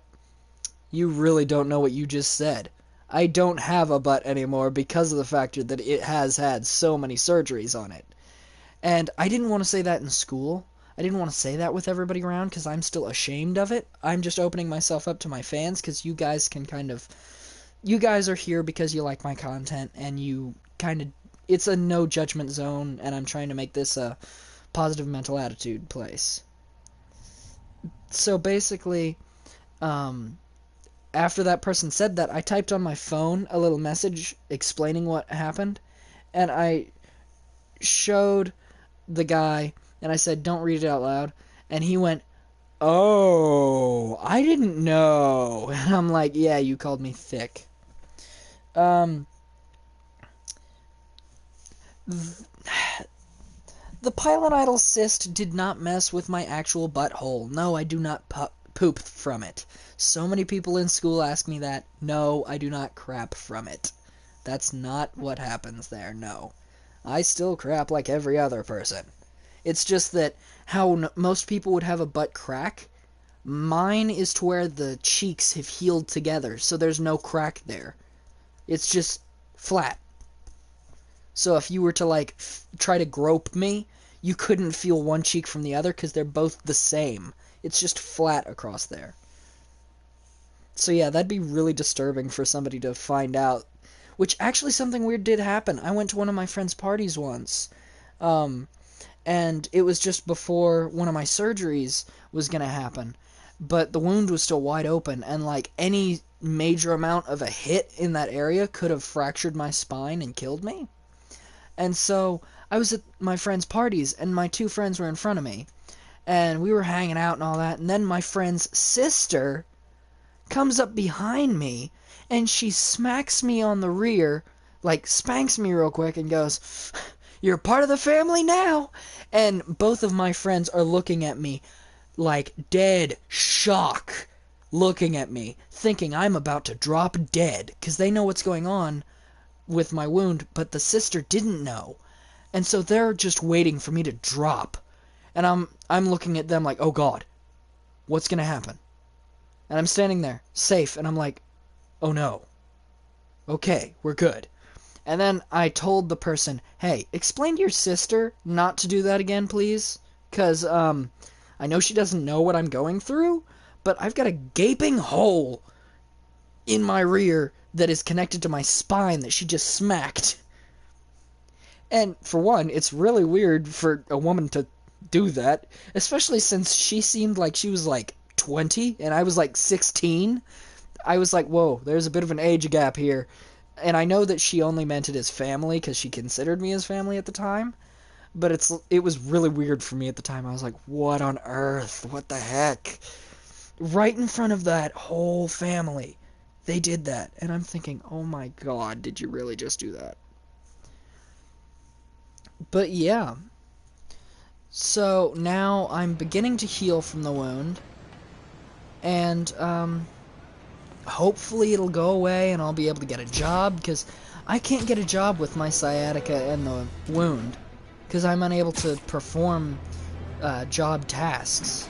you really don't know what you just said. I don't have a butt anymore because of the factor that it has had so many surgeries on it. And I didn't want to say that in school. I didn't want to say that with everybody around because I'm still ashamed of it. I'm just opening myself up to my fans because you guys can kind of... You guys are here because you like my content, and you kind of... It's a no judgment zone, and I'm trying to make this a positive mental attitude place. So basically, after that person said that, I typed on my phone a little message explaining what happened, and I showed the guy, and I said, don't read it out loud, and he went, oh, I didn't know. And I'm like, yeah, you called me thick. The pilot idol cyst did not mess with my actual butthole. No, I do not poop from it. So many people in school ask me that. No, I do not crap from it. That's not what happens there, no. I still crap like every other person. It's just that how most people would have a butt crack, mine is to where the cheeks have healed together, so there's no crack there. It's just flat. So if you were to, like, try to grope me, you couldn't feel one cheek from the other because they're both the same. It's just flat across there. So yeah, that'd be really disturbing for somebody to find out. Which, actually, something weird did happen. I went to one of my friend's parties once. And it was just before one of my surgeries was going to happen. But the wound was still wide open, and, like, any major amount of a hit in that area could have fractured my spine and killed me. And so, I was at my friend's parties, and my two friends were in front of me. And we were hanging out and all that, and then my friend's sister comes up behind me, and she smacks me on the rear, like, spanks me real quick, and goes, "You're part of the family now!" And both of my friends are looking at me like dead shock, looking at me, thinking I'm about to drop dead, because they know what's going on with my wound, but the sister didn't know. And so they're just waiting for me to drop. And I'm looking at them like, oh god, what's gonna happen? And I'm standing there, safe, and I'm like, oh no. Okay, we're good. And then I told the person, hey, explain to your sister not to do that again, please. Because, I know she doesn't know what I'm going through, but I've got a gaping hole in my rear that is connected to my spine that she just smacked. And, for one, it's really weird for a woman to do that, especially since she seemed like she was, like, 20, and I was, like, 16. I was like, whoa, there's a bit of an age gap here. And I know that she only meant it as family, because she considered me as family at the time. But it was really weird for me at the time. I was like, what on earth? What the heck? Right in front of that whole family, they did that. And I'm thinking, oh my god, did you really just do that? But yeah. So now I'm beginning to heal from the wound. And, hopefully it'll go away and I'll be able to get a job, because I can't get a job with my sciatica and the wound, because I'm unable to perform job tasks.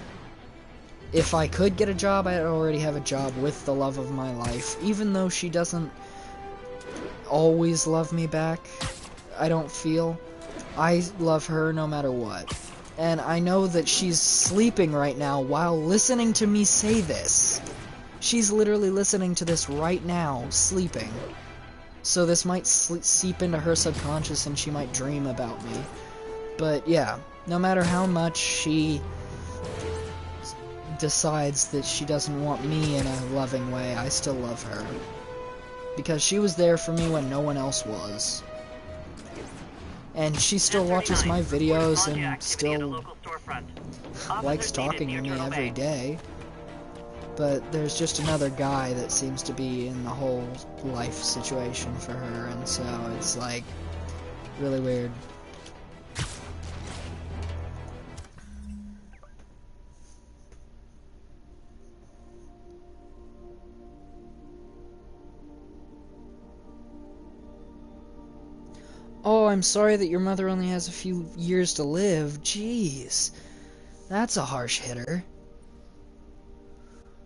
If I could get a job, I'd already have a job with the love of my life, even though she doesn't always love me back, I don't feel. I love her no matter what. And I know that she's sleeping right now while listening to me say this. She's literally listening to this right now, sleeping. So this might seep into her subconscious and she might dream about me. But yeah, no matter how much she decides that she doesn't want me in a loving way, I still love her. Because she was there for me when no one else was. And she still watches my videos and still likes talking to me every day. But there's just another guy that seems to be in the whole life situation for her, and so it's like really weird. Oh, I'm sorry that your mother only has a few years to live. Jeez. That's a harsh hitter.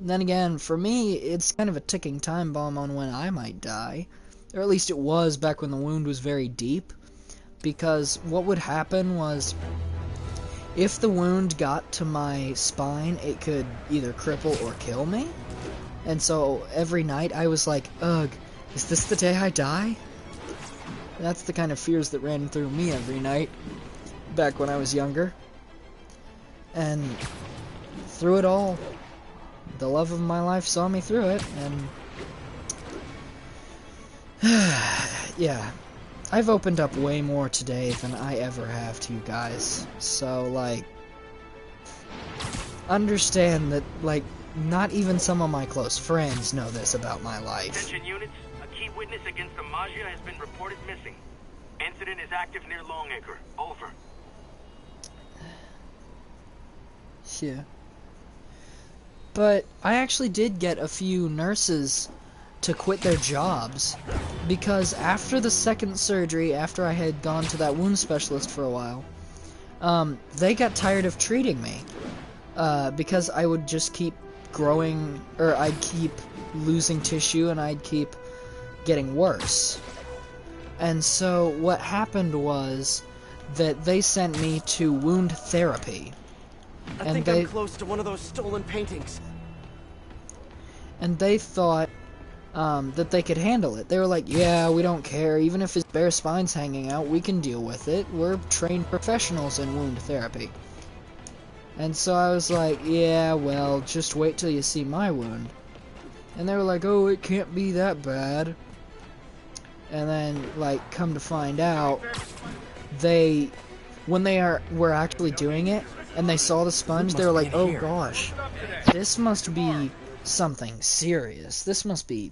Then again, for me, it's kind of a ticking time bomb on when I might die. Or at least it was back when the wound was very deep. Because what would happen was, if the wound got to my spine, it could either cripple or kill me. And so every night I was like, ugh, is this the day I die? That's the kind of fears that ran through me every night, back when I was younger. And through it all, the love of my life saw me through it, and yeah, I've opened up way more today than I ever have to you guys, so, like, understand that, like, not even some of my close friends know this about my life. Attention units, a key witness against the Maggia has been reported missing. Incident is active near Longacre. Over. Yeah. But I actually did get a few nurses to quit their jobs, because after the second surgery, after I had gone to that wound specialist for a while, they got tired of treating me, because I would just keep growing, or I'd keep losing tissue and I'd keep getting worse. And so what happened was that they sent me to wound therapy. I think I'm close to one of those stolen paintings. And they thought that they could handle it. They were like, yeah, we don't care. Even if his bare spine's hanging out, we can deal with it. We're trained professionals in wound therapy. And so I was like, yeah, well, just wait till you see my wound. And they were like, oh, it can't be that bad. And then, like, come to find out, when they were actually doing it, and they saw the sponge, they were like, oh gosh, this must be something serious. This must be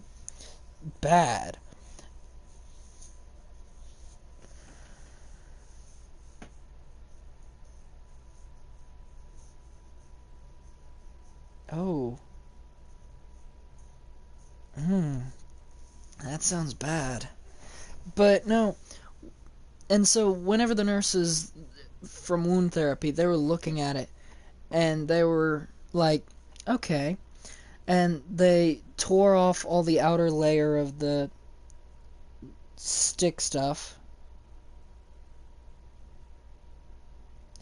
bad. Oh. That sounds bad. But no. And so whenever the nurses from wound therapy, they were looking at it, and they were like, okay. And they tore off all the outer layer of the stick stuff.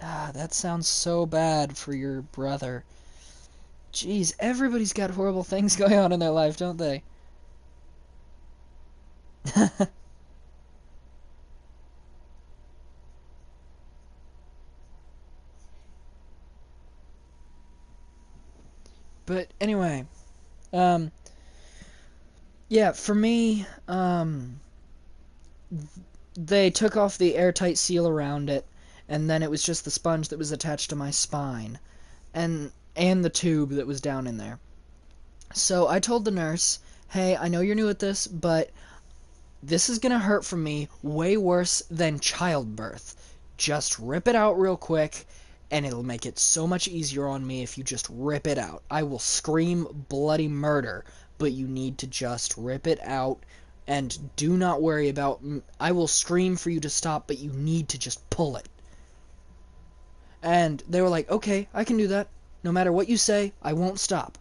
Ah, that sounds so bad for your brother. Jeez, everybody's got horrible things going on in their life, don't they? But anyway, yeah, for me, they took off the airtight seal around it, and then it was just the sponge that was attached to my spine, and the tube that was down in there. So I told the nurse, hey, I know you're new at this, but this is gonna hurt for me way worse than childbirth. Just rip it out real quick, and it'll make it so much easier on me if you just rip it out. I will scream bloody murder, but you need to just rip it out, and do not worry about... I will scream for you to stop, but you need to just pull it. And they were like, okay, I can do that. No matter what you say, I won't stop.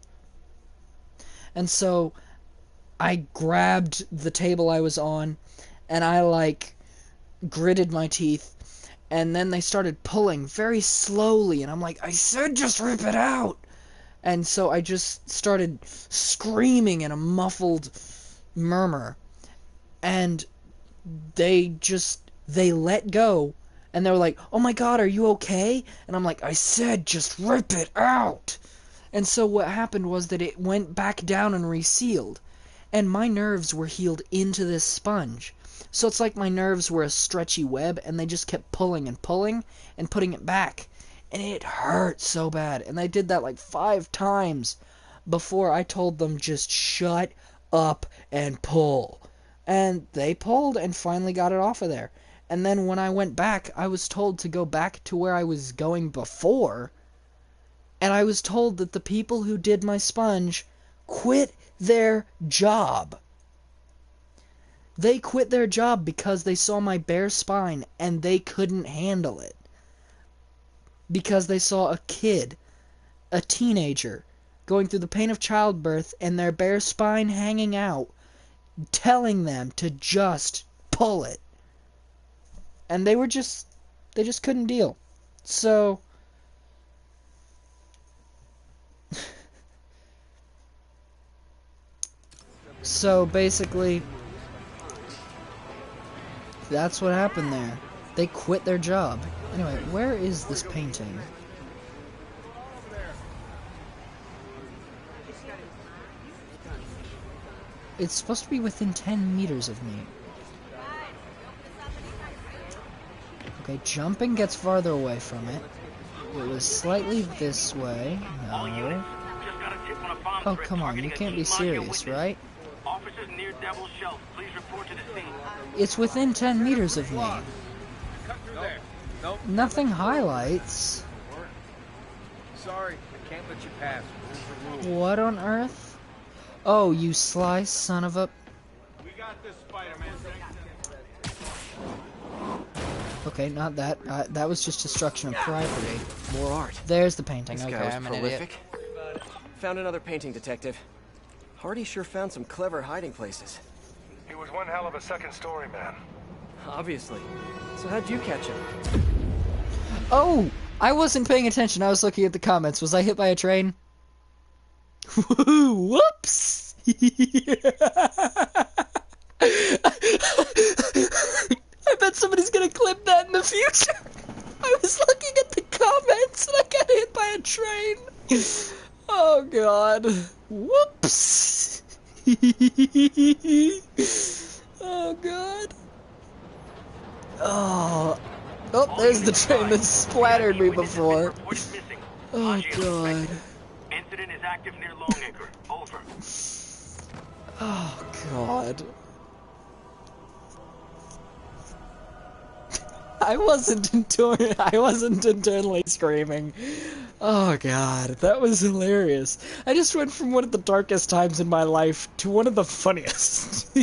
And so I grabbed the table I was on, and I, like, gritted my teeth, and then they started pulling very slowly, and I'm like, I said just rip it out! And so I just started screaming in a muffled murmur, and they let go, and they were like, oh my god, are you okay? And I'm like, I said just rip it out! And so what happened was that it went back down and resealed, and my nerves were healed into this sponge. So it's like my nerves were a stretchy web, and they just kept pulling and pulling and putting it back. And it hurt so bad. And I did that like 5 times before I told them just shut up and pull. And they pulled and finally got it off of there. And then when I went back, I was told to go back to where I was going before. And I was told that the people who did my sponge quit their job. They quit their job because they saw my bare spine and they couldn't handle it. Because they saw a kid, a teenager, going through the pain of childbirth and their bare spine hanging out, telling them to just pull it. And they just couldn't deal. So... so basically... that's what happened there. They quit their job. Anyway, where is this painting? It's supposed to be within 10 meters of me. Okay, jumping gets farther away from it. It was slightly this way. All No. units, just got a tip on a bomb Oh, threat come on, you targeting a can't be Team Maggia serious, witness. right? Officers near Devil's Shelf, please report to the scene. It's within 10 meters of me. Cut through there. Nope. Nothing highlights. Sorry, I can't let you pass. Rules are rules. What on earth? Oh, you sly son of a... We got this, Spider-Man. Okay, not that. That was just destruction of property. More art. There's the painting. This Okay, guy was I'm an prolific. Found another painting, Detective. Hardy sure found some clever hiding places. He was one hell of a second-story man. Obviously. So how'd you catch him? Oh! I wasn't paying attention. I was looking at the comments. Was I hit by a train? Whoops! I bet somebody's gonna clip that in the future. I was looking at the comments and I got hit by a train. Oh god. Whoops. Oh god. Oh. Oh, there's the train that splattered me before. Oh god. Incident is active near Longacre. Over. Oh god. I wasn't internally screaming. Oh god, that was hilarious. I just went from one of the darkest times in my life to one of the funniest.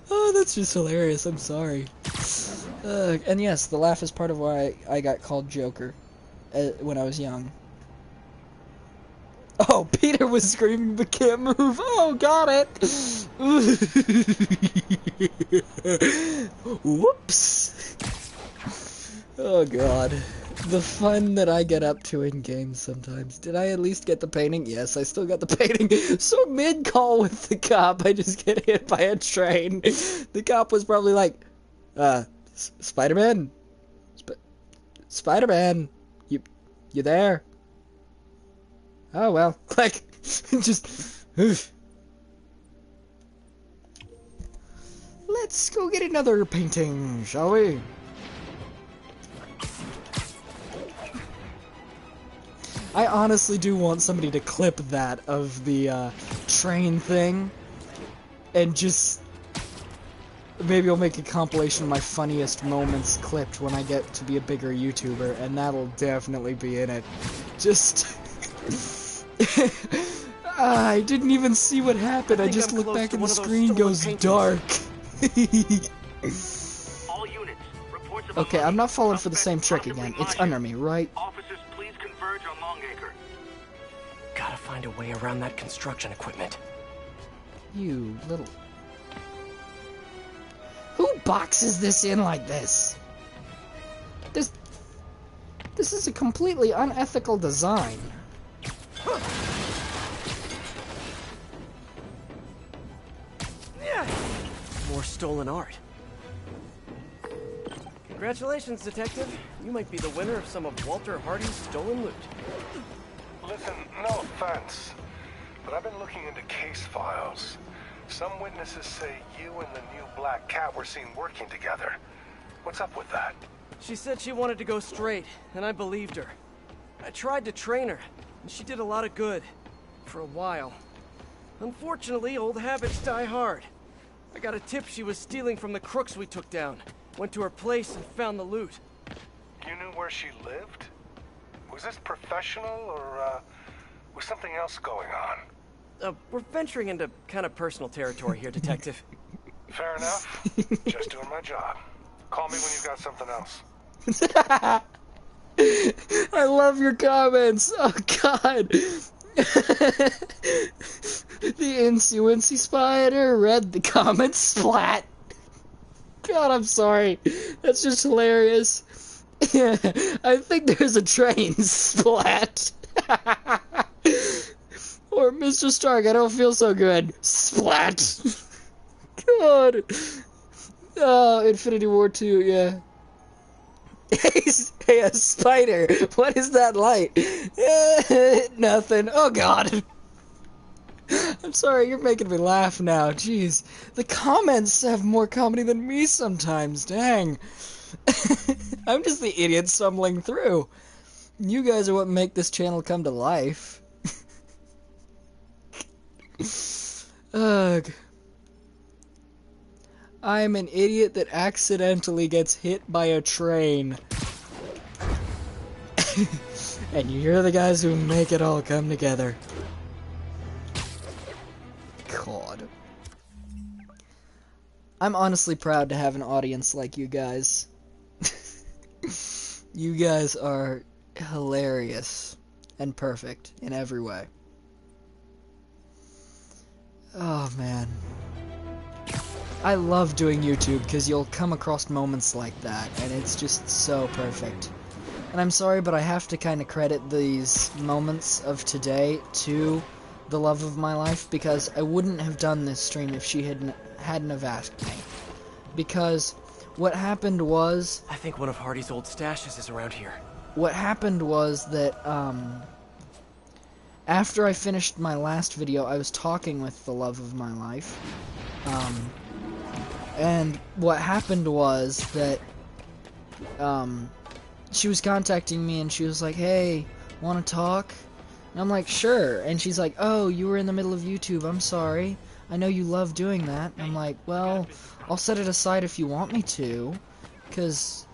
Oh, that's just hilarious. I'm sorry. And yes, the laugh is part of why I got called Joker when I was young. Oh, Peter was screaming but can't move. Oh, got it. Whoops. Oh, God. The fun that I get up to in games sometimes. Did I at least get the painting? Yes, I still got the painting. So mid-call with the cop, I just get hit by a train. The cop was probably like, Spider-Man? Spider-Man? You there? Oh, well, like, just... Let's go get another painting, shall we? I honestly do want somebody to clip that of the, train thing, and just... Maybe I'll make a compilation of my funniest moments clipped when I get to be a bigger YouTuber, and that'll definitely be in it. Just... I didn't even see what happened. I just looked back and the screen goes dark. All units, reports of Okay, I'm not falling for the same trick again. It's under me, right? Officers, please converge on Longacre. Gotta find a way around that construction equipment. You little... Who boxes this in like this? This is a completely unethical design. More stolen art. Congratulations, Detective. You might be the winner of some of Walter Hardy's stolen loot. Listen, no offense, but I've been looking into case files. Some witnesses say you and the new Black Cat were seen working together. What's up with that? She said she wanted to go straight, and I believed her. I tried to train her, and she did a lot of good. For a while. Unfortunately, old habits die hard. I got a tip she was stealing from the crooks we took down. Went to her place and found the loot. You knew where she lived? Was this professional, or, was something else going on? We're venturing into kind of personal territory here, Detective. Fair enough. Just doing my job. Call me when you've got something else. I love your comments. Oh, God. The Incy Spider read the comments splat. God, I'm sorry. That's just hilarious. Yeah, I think there's a train splat. Or Mr. Stark, I don't feel so good. Splat. God. Oh, Infinity War 2, yeah. Hey, a spider. What is that light? Nothing. Oh, God. I'm sorry, you're making me laugh now. Jeez. The comments have more comedy than me sometimes. Dang. I'm just the idiot stumbling through. You guys are what make this channel come to life. Ugh. I'm an idiot that accidentally gets hit by a train. And you're the guys who make it all come together. God. I'm honestly proud to have an audience like you guys. You guys are hilarious and perfect in every way. Oh man. I love doing YouTube because you'll come across moments like that and it's just so perfect. And I'm sorry, but I have to kind of credit these moments of today to the love of my life, because I wouldn't have done this stream if she hadn't have asked me. Because what happened was... I think one of Hardy's old stashes is around here. What happened was that, after I finished my last video, I was talking with the love of my life. And what happened was that, she was contacting me and she was like, hey, wanna talk? And I'm like, sure. And she's like, oh, you were in the middle of YouTube, I'm sorry. I know you love doing that. And I'm like, well, I'll set it aside if you want me to, because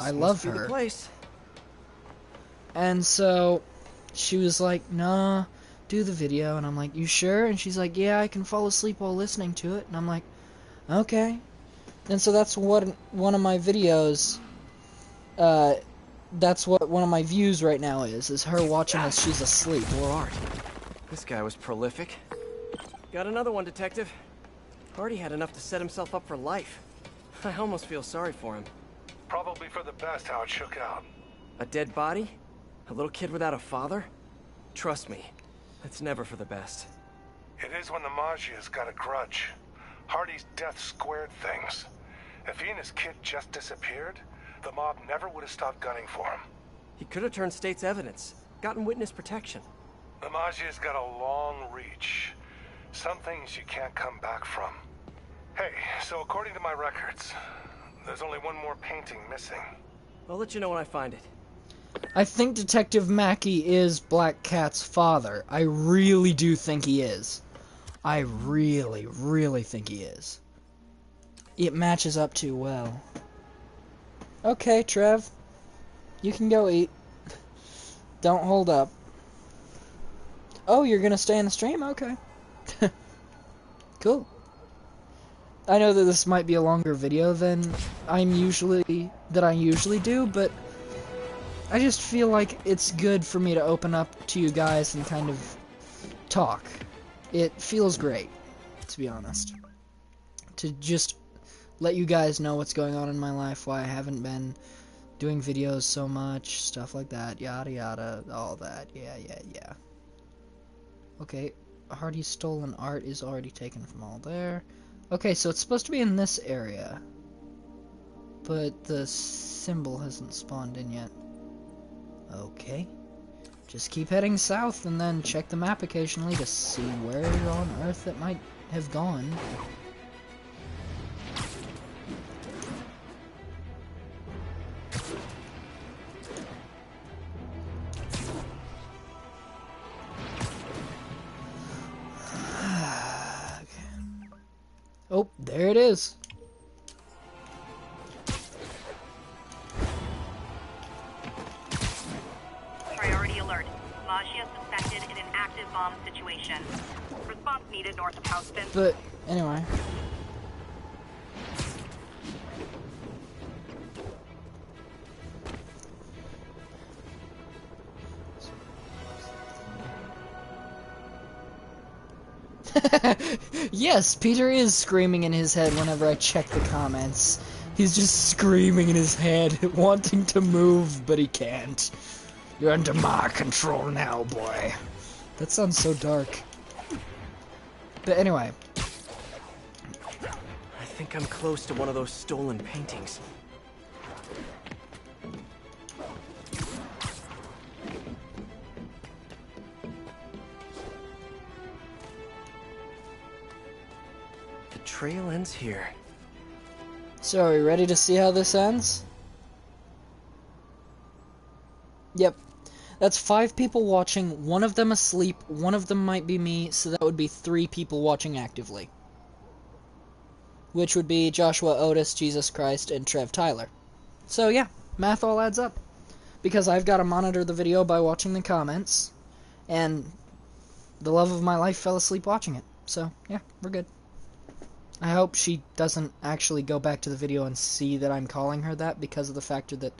I love her. The place. And so she was like, nah, do the video. And I'm like, you sure? And she's like, yeah, I can fall asleep while listening to it. And I'm like, okay. And so that's what one of my videos, that's what one of my views right now is her watching as she's asleep. More art. This guy was prolific. Got another one, Detective. Hardy had enough to set himself up for life. I almost feel sorry for him. Probably for the best how it shook out. A dead body? A little kid without a father? Trust me, that's never for the best. It is when the Maggia's got a grudge. Hardy's death squared things. If he and his kid just disappeared, the mob never would have stopped gunning for him. He could have turned state's evidence, gotten witness protection. The Maggia's got a long reach. Some things you can't come back from. Hey, so according to my records, there's only one more painting missing. I'll let you know when I find it. I think Detective Mackey is Black Cat's father. I really do think he is. I really, really think he is. It matches up too well. Okay, Trev. You can go eat. Don't hold up. Oh, you're gonna stay in the stream? Okay. Cool. I know that this might be a longer video than I usually do, but I just feel like it's good for me to open up to you guys and kind of talk. It feels great, to be honest. To just let you guys know what's going on in my life, why I haven't been doing videos so much, stuff like that, yada yada, all that, yeah. Okay, Hardy's stolen art is already taken from all there. Okay, so it's supposed to be in this area, but the symbol hasn't spawned in yet. Okay, just keep heading south and then check the map occasionally to see where on earth it might have gone. Oh, there it is. Priority alert. Maggia suspected in an active bomb situation. Response needed north of Houston. But, anyway. Yes, Peter is screaming in his head whenever I check the comments. He's just screaming in his head, wanting to move, but he can't. You're under my control now, boy. That sounds so dark. But anyway. I think I'm close to one of those stolen paintings. The trail ends here. So, are you ready to see how this ends? Yep. That's 5 people watching, 1 of them asleep, 1 of them might be me, so that would be 3 people watching actively. Which would be Joshua, Otis, Jesus Christ, and Trev Tyler. So yeah, math all adds up. Because I've got to monitor the video by watching the comments, and the love of my life fell asleep watching it. So yeah, we're good. I hope she doesn't actually go back to the video and see that I'm calling her that, because of the factor that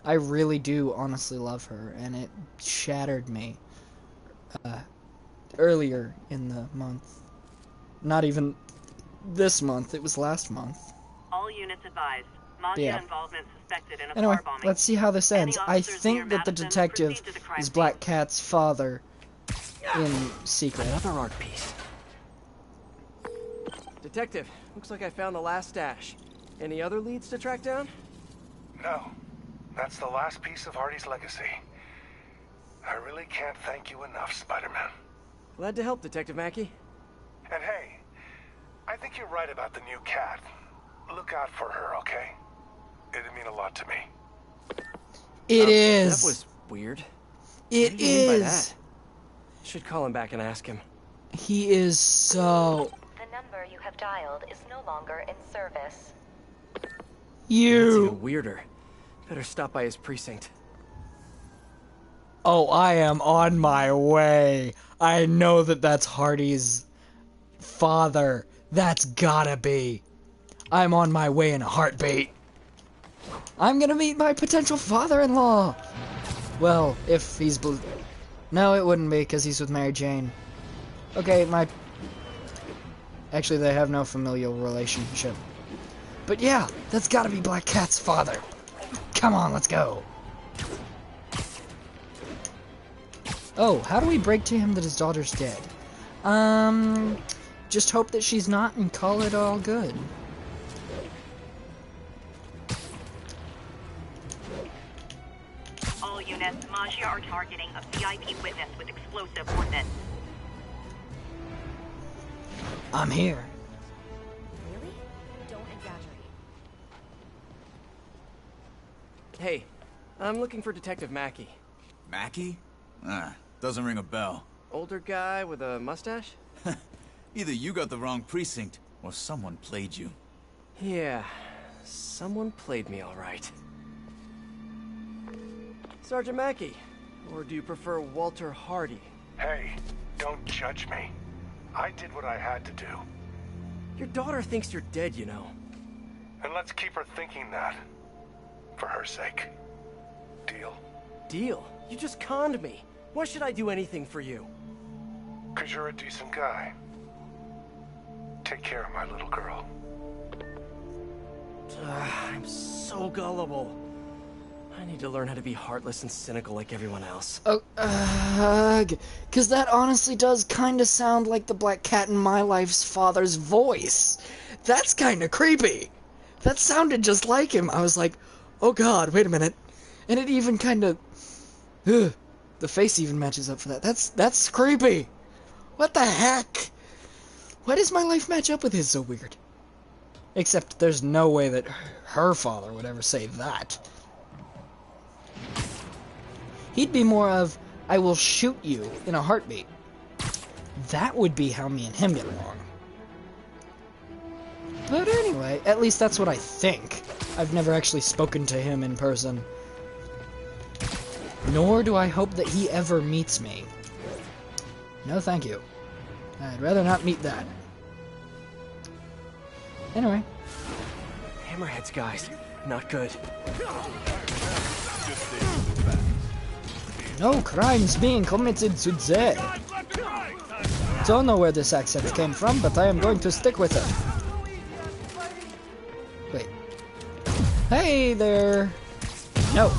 I really do honestly love her, and it shattered me earlier in the month. Not even this month, it was last month. All units advised. Mafia involvement suspected in a Anyway, car bombing. let's see how this ends. I think that the Madison detective proceed to the crime is scene. Black Cat's father in secret. Another art piece. Detective, looks like I found the last stash. Any other leads to track down? No. That's the last piece of Hardy's legacy. I really can't thank you enough, Spider-Man. Glad to help, Detective Mackey. And hey, I think you're right about the new cat. Look out for her, okay? It'd mean a lot to me. It is. That was weird. It What do you mean by is. that? Should call him back and ask him. He is so. The number you have dialed is no longer in service. That's You. even weirder. Better stop by his precinct. Oh, I am on my way. I know that that's Hardy's father. That's gotta be. I'm on my way in a heartbeat. I'm gonna meet my potential father-in-law. Well, if he's blue. No, it wouldn't be, because he's with Mary Jane. Okay, actually, they have no familial relationship. But yeah, that's gotta be Black Cat's father. Come on, let's go. Oh, how do we break to him that his daughter's dead? Just hope that she's not and call it all good. All units, Maggia are targeting a VIP witness with explosive ordnance. I'm here. Really? Don't exaggerate. Hey, I'm looking for Detective Mackey. Mackey? Doesn't ring a bell. Older guy with a mustache? Either you got the wrong precinct, or someone played you. Yeah, someone played me all right. Sergeant Mackey, or do you prefer Walter Hardy? Hey, don't judge me. I did what I had to do. Your daughter thinks you're dead, you know. And let's keep her thinking that. For her sake. Deal? Deal? You just conned me. Why should I do anything for you? 'Cause you're a decent guy. Take care of my little girl. I'm so gullible. I need to learn how to be heartless and cynical like everyone else. Oh, cause that honestly does kinda sound like the Black Cat in My Life's father's voice. That's kinda creepy. That sounded just like him. I was like, oh god, wait a minute. And it even kinda... the face even matches up for that. That's creepy. What the heck? Why does my life match up with his so weird? Except there's no way that her father would ever say that. He'd be more of, I will shoot you in a heartbeat. That would be how me and him get along. But anyway, at least that's what I think. I've never actually spoken to him in person. Nor do I hope that he ever meets me. No thank you. I'd rather not meet that. Anyway. Hammerheads, guys. Not good. No crimes being committed today. Don't know where this accent came from, but I am going to stick with it. Wait. Hey there. No.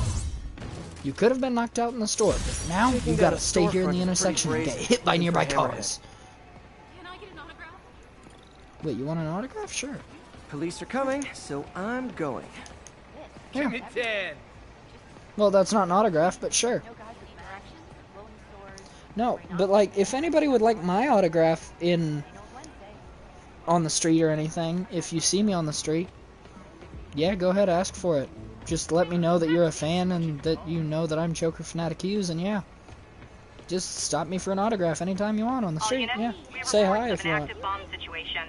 You could have been knocked out in the store, but now you gotta stay here in the intersection and get hit by nearby cars. Can I get an autograph? Wait, you want an autograph? Sure. Police are coming, so I'm going. Yeah. Well, that's not an autograph, but sure. No, but like, if anybody would like my autograph in on the street or anything. If you see me on the street, yeah, go ahead, ask for it. Just let me know that you're a fan and that you know that I'm Joker Fanatic Hughes, and yeah. Just stop me for an autograph anytime you want on the street, yeah. Say hi if you want. Active bomb situation.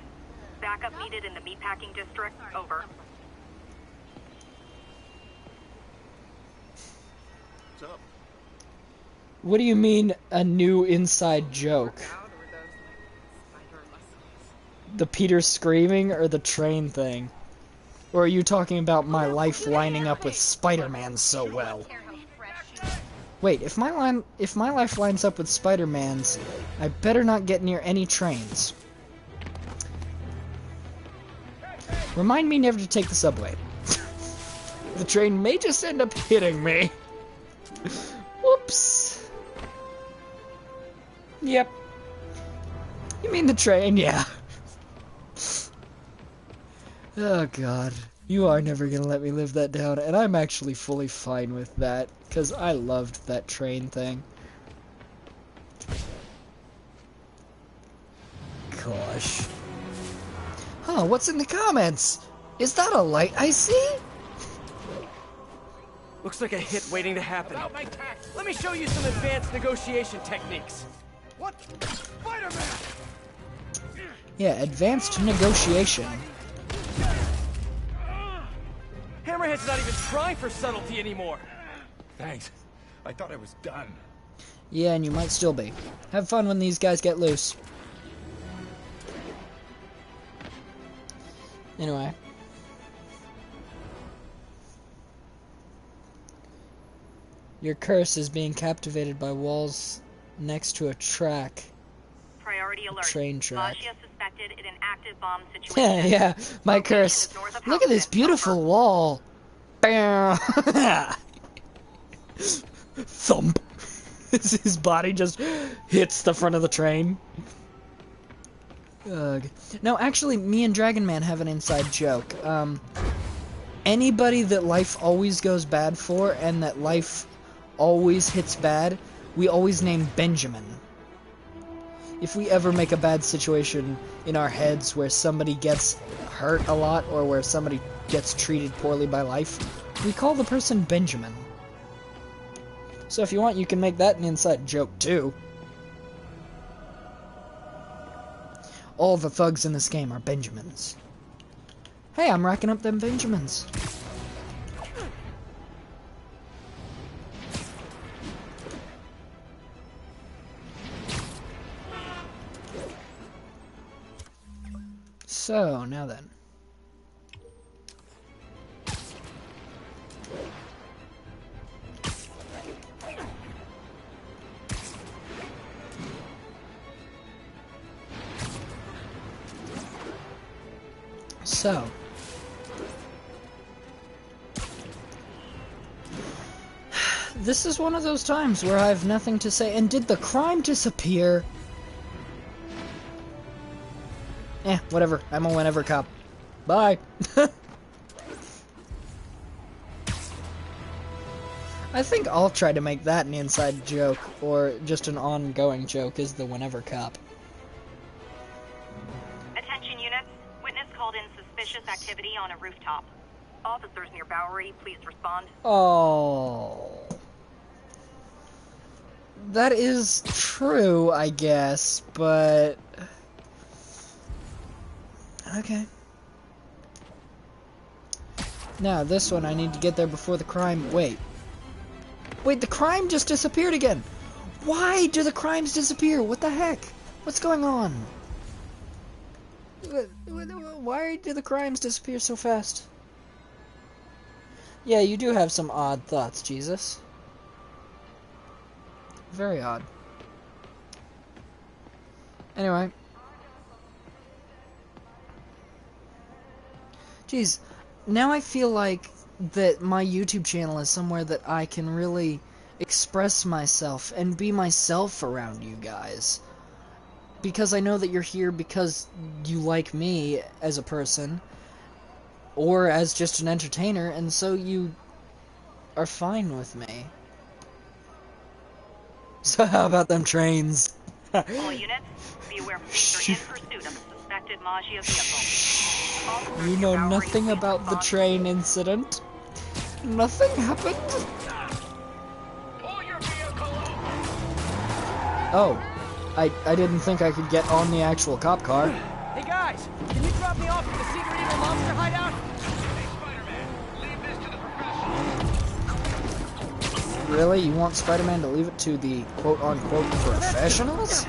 Backup needed in the meatpacking district. Over. What's up? What do you mean, a new inside joke? The Peter screaming or the train thing? Or are you talking about my life lining up with Spider-Man so well? Wait, if my life lines up with Spider-Man's, I better not get near any trains. Remind me never to take the subway. The train may just end up hitting me. Whoops. Yep. You mean the train? Yeah. Oh god. You are never gonna let me live that down, and I'm actually fully fine with that, because I loved that train thing. Gosh. Huh, what's in the comments? Is that a light I see? Looks like a hit waiting to happen. Let me show you some advanced negotiation techniques. What? Spider-Man! Yeah, advanced negotiation. Hammerhead's not even trying for subtlety anymore. Thanks. I thought I was done. Yeah, and you might still be. Have fun when these guys get loose. Anyway. Your curse is being captivated by walls next to a track. Priority alert. Train track. Mafia suspected in an active bomb situation. Yeah, my curse. Look at this beautiful wall. Bam! Thump. His body just hits the front of the train. Ugh. No, actually, me and Dragon Man have an inside joke. Anybody that life always goes bad for and that life always hits bad, we always name Benjamin. If we ever make a bad situation in our heads where somebody gets hurt a lot or where somebody gets treated poorly by life, we call the person Benjamin. So if you want, you can make that an inside joke too. All the thugs in this game are Benjamins. Hey, I'm racking up them Benjamins. So, now then. So. This is one of those times where I have nothing to say. And did the crime disappear? Whatever. I'm a whenever cop. Bye. I think I'll try to make that an inside joke, or just an ongoing joke, is the whenever cop. Attention units. Witness called in suspicious activity on a rooftop. Officers near Bowery, please respond. Oh. That is true, I guess, but... Okay. Now, this one, I need to get there before the crime... Wait, the crime just disappeared again! Why do the crimes disappear? What the heck? What's going on? Why do the crimes disappear so fast? Yeah, you do have some odd thoughts, Jesus. Very odd. Anyway. Jeez, now I feel like that my YouTube channel is somewhere that I can really express myself and be myself around you guys. Because I know that you're here because you like me as a person, or as just an entertainer, and so you are fine with me. So how about them trains? All units, be aware police are in pursuit of a suspected suspected Maggia vehicle. Officers You know are now nothing receiving about the response- train incident? Nothing happened? Pull your vehicle over. Oh. I didn't think I could get on the actual cop car. Hey guys, can you drop me off at the Secret Evil Monster hideout? Hey, Spider-Man, leave this to the professionals. Really? You want Spider-Man to leave it to the quote-unquote professionals?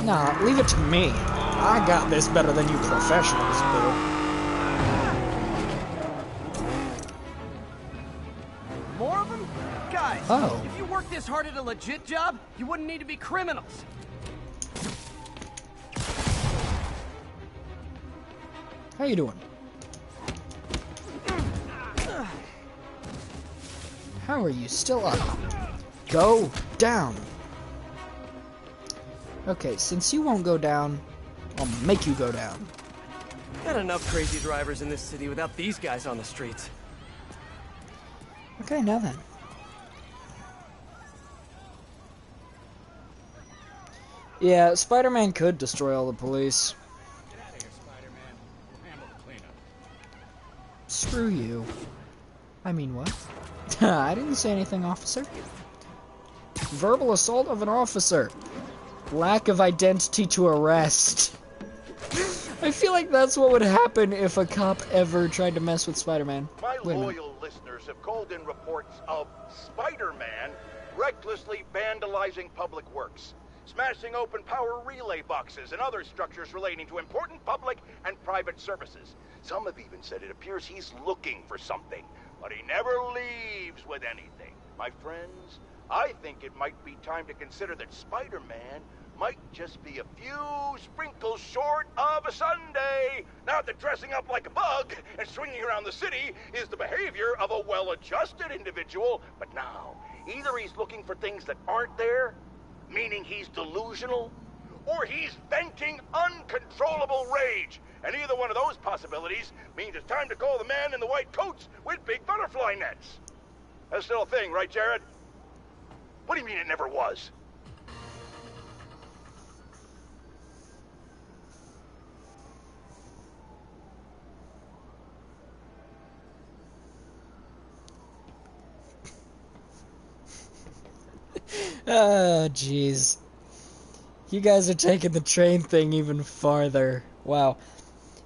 Nah, leave it to me. I got this better than you professionals do. More of them? Guys, Oh. if you worked this hard at a legit job, you wouldn't need to be criminals. How you doing? How are you still up? Go down. Okay, since you won't go down, I'll make you go down. Got enough crazy drivers in this city without these guys on the streets. Okay, now then. Yeah, Spider-Man could destroy all the police. Get out of here, Spider-Man. We'll handle the cleanup. Screw you. I mean, what? I didn't say anything, officer. Verbal assault of an officer. Lack of identity to arrest. I feel like that's what would happen if a cop ever tried to mess with Spider-Man. My Wait a minute. loyal listeners have called in reports of Spider-Man recklessly vandalizing public works, smashing open power relay boxes and other structures relating to important public and private services. Some have even said it appears he's looking for something, but he never leaves with anything. My friends, I think it might be time to consider that Spider-Man might just be a few sprinkles short of a sundae. Not that dressing up like a bug and swinging around the city is the behavior of a well-adjusted individual, but now, either he's looking for things that aren't there, meaning he's delusional, or he's venting uncontrollable rage. And either one of those possibilities means it's time to call the man in the white coats with big butterfly nets. That's still a thing, right, Jared? What do you mean it never was? Oh, jeez. You guys are taking the train thing even farther. Wow.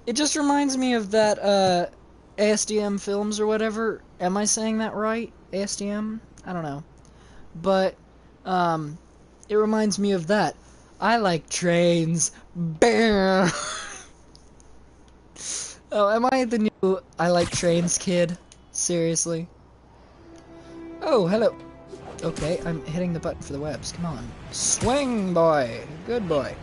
It just reminds me of that, ASDM films or whatever. Am I saying that right? ASDM? I don't know. But, it reminds me of that. I like trains. Bam! Oh, am I the new I like trains kid? Seriously? Oh, hello. Okay, I'm hitting the button for the webs. Come on. Swing, boy! Good boy.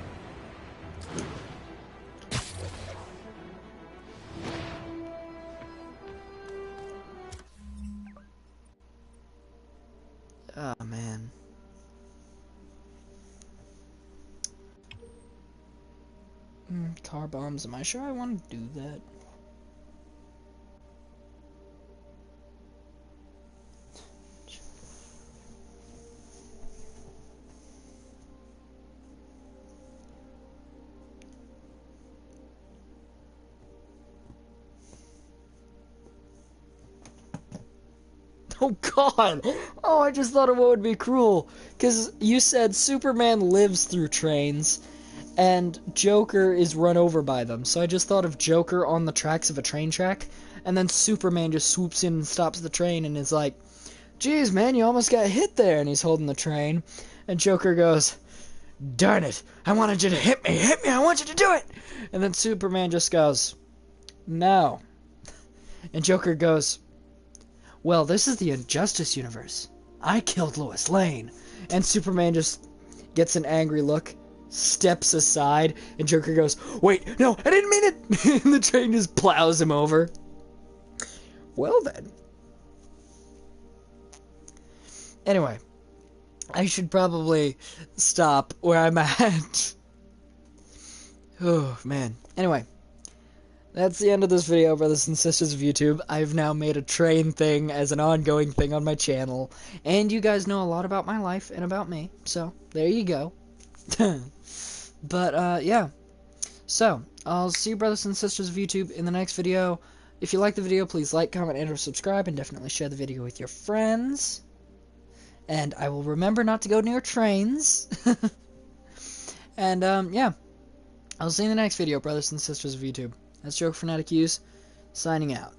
Oh, man. Car bombs. Am I sure I want to do that? Oh god! Oh, I just thought of what would be cruel. Because you said Superman lives through trains, and Joker is run over by them. So I just thought of Joker on the tracks of a train track, and then Superman just swoops in and stops the train and is like, "Geez, man, you almost got hit there," and he's holding the train. And Joker goes, "Darn it, I wanted you to hit me, I want you to do it!" And then Superman just goes, "No." And Joker goes, "Well, this is the Injustice universe. I killed Lois Lane." And Superman just gets an angry look, steps aside, and Joker goes, "Wait, no, I didn't mean it!" And the train just plows him over. Well then. Anyway, I should probably stop where I'm at. Oh, man. Anyway. That's the end of this video, brothers and sisters of YouTube. I've now made a train thing as an ongoing thing on my channel. And you guys know a lot about my life and about me. So, there you go. But, yeah. So, I'll see you brothers and sisters of YouTube in the next video. If you like the video, please like, comment, and or subscribe, and definitely share the video with your friends. And I will remember not to go near trains. And, yeah. I'll see you in the next video, brothers and sisters of YouTube. That's Joke Fanatic Use, signing out.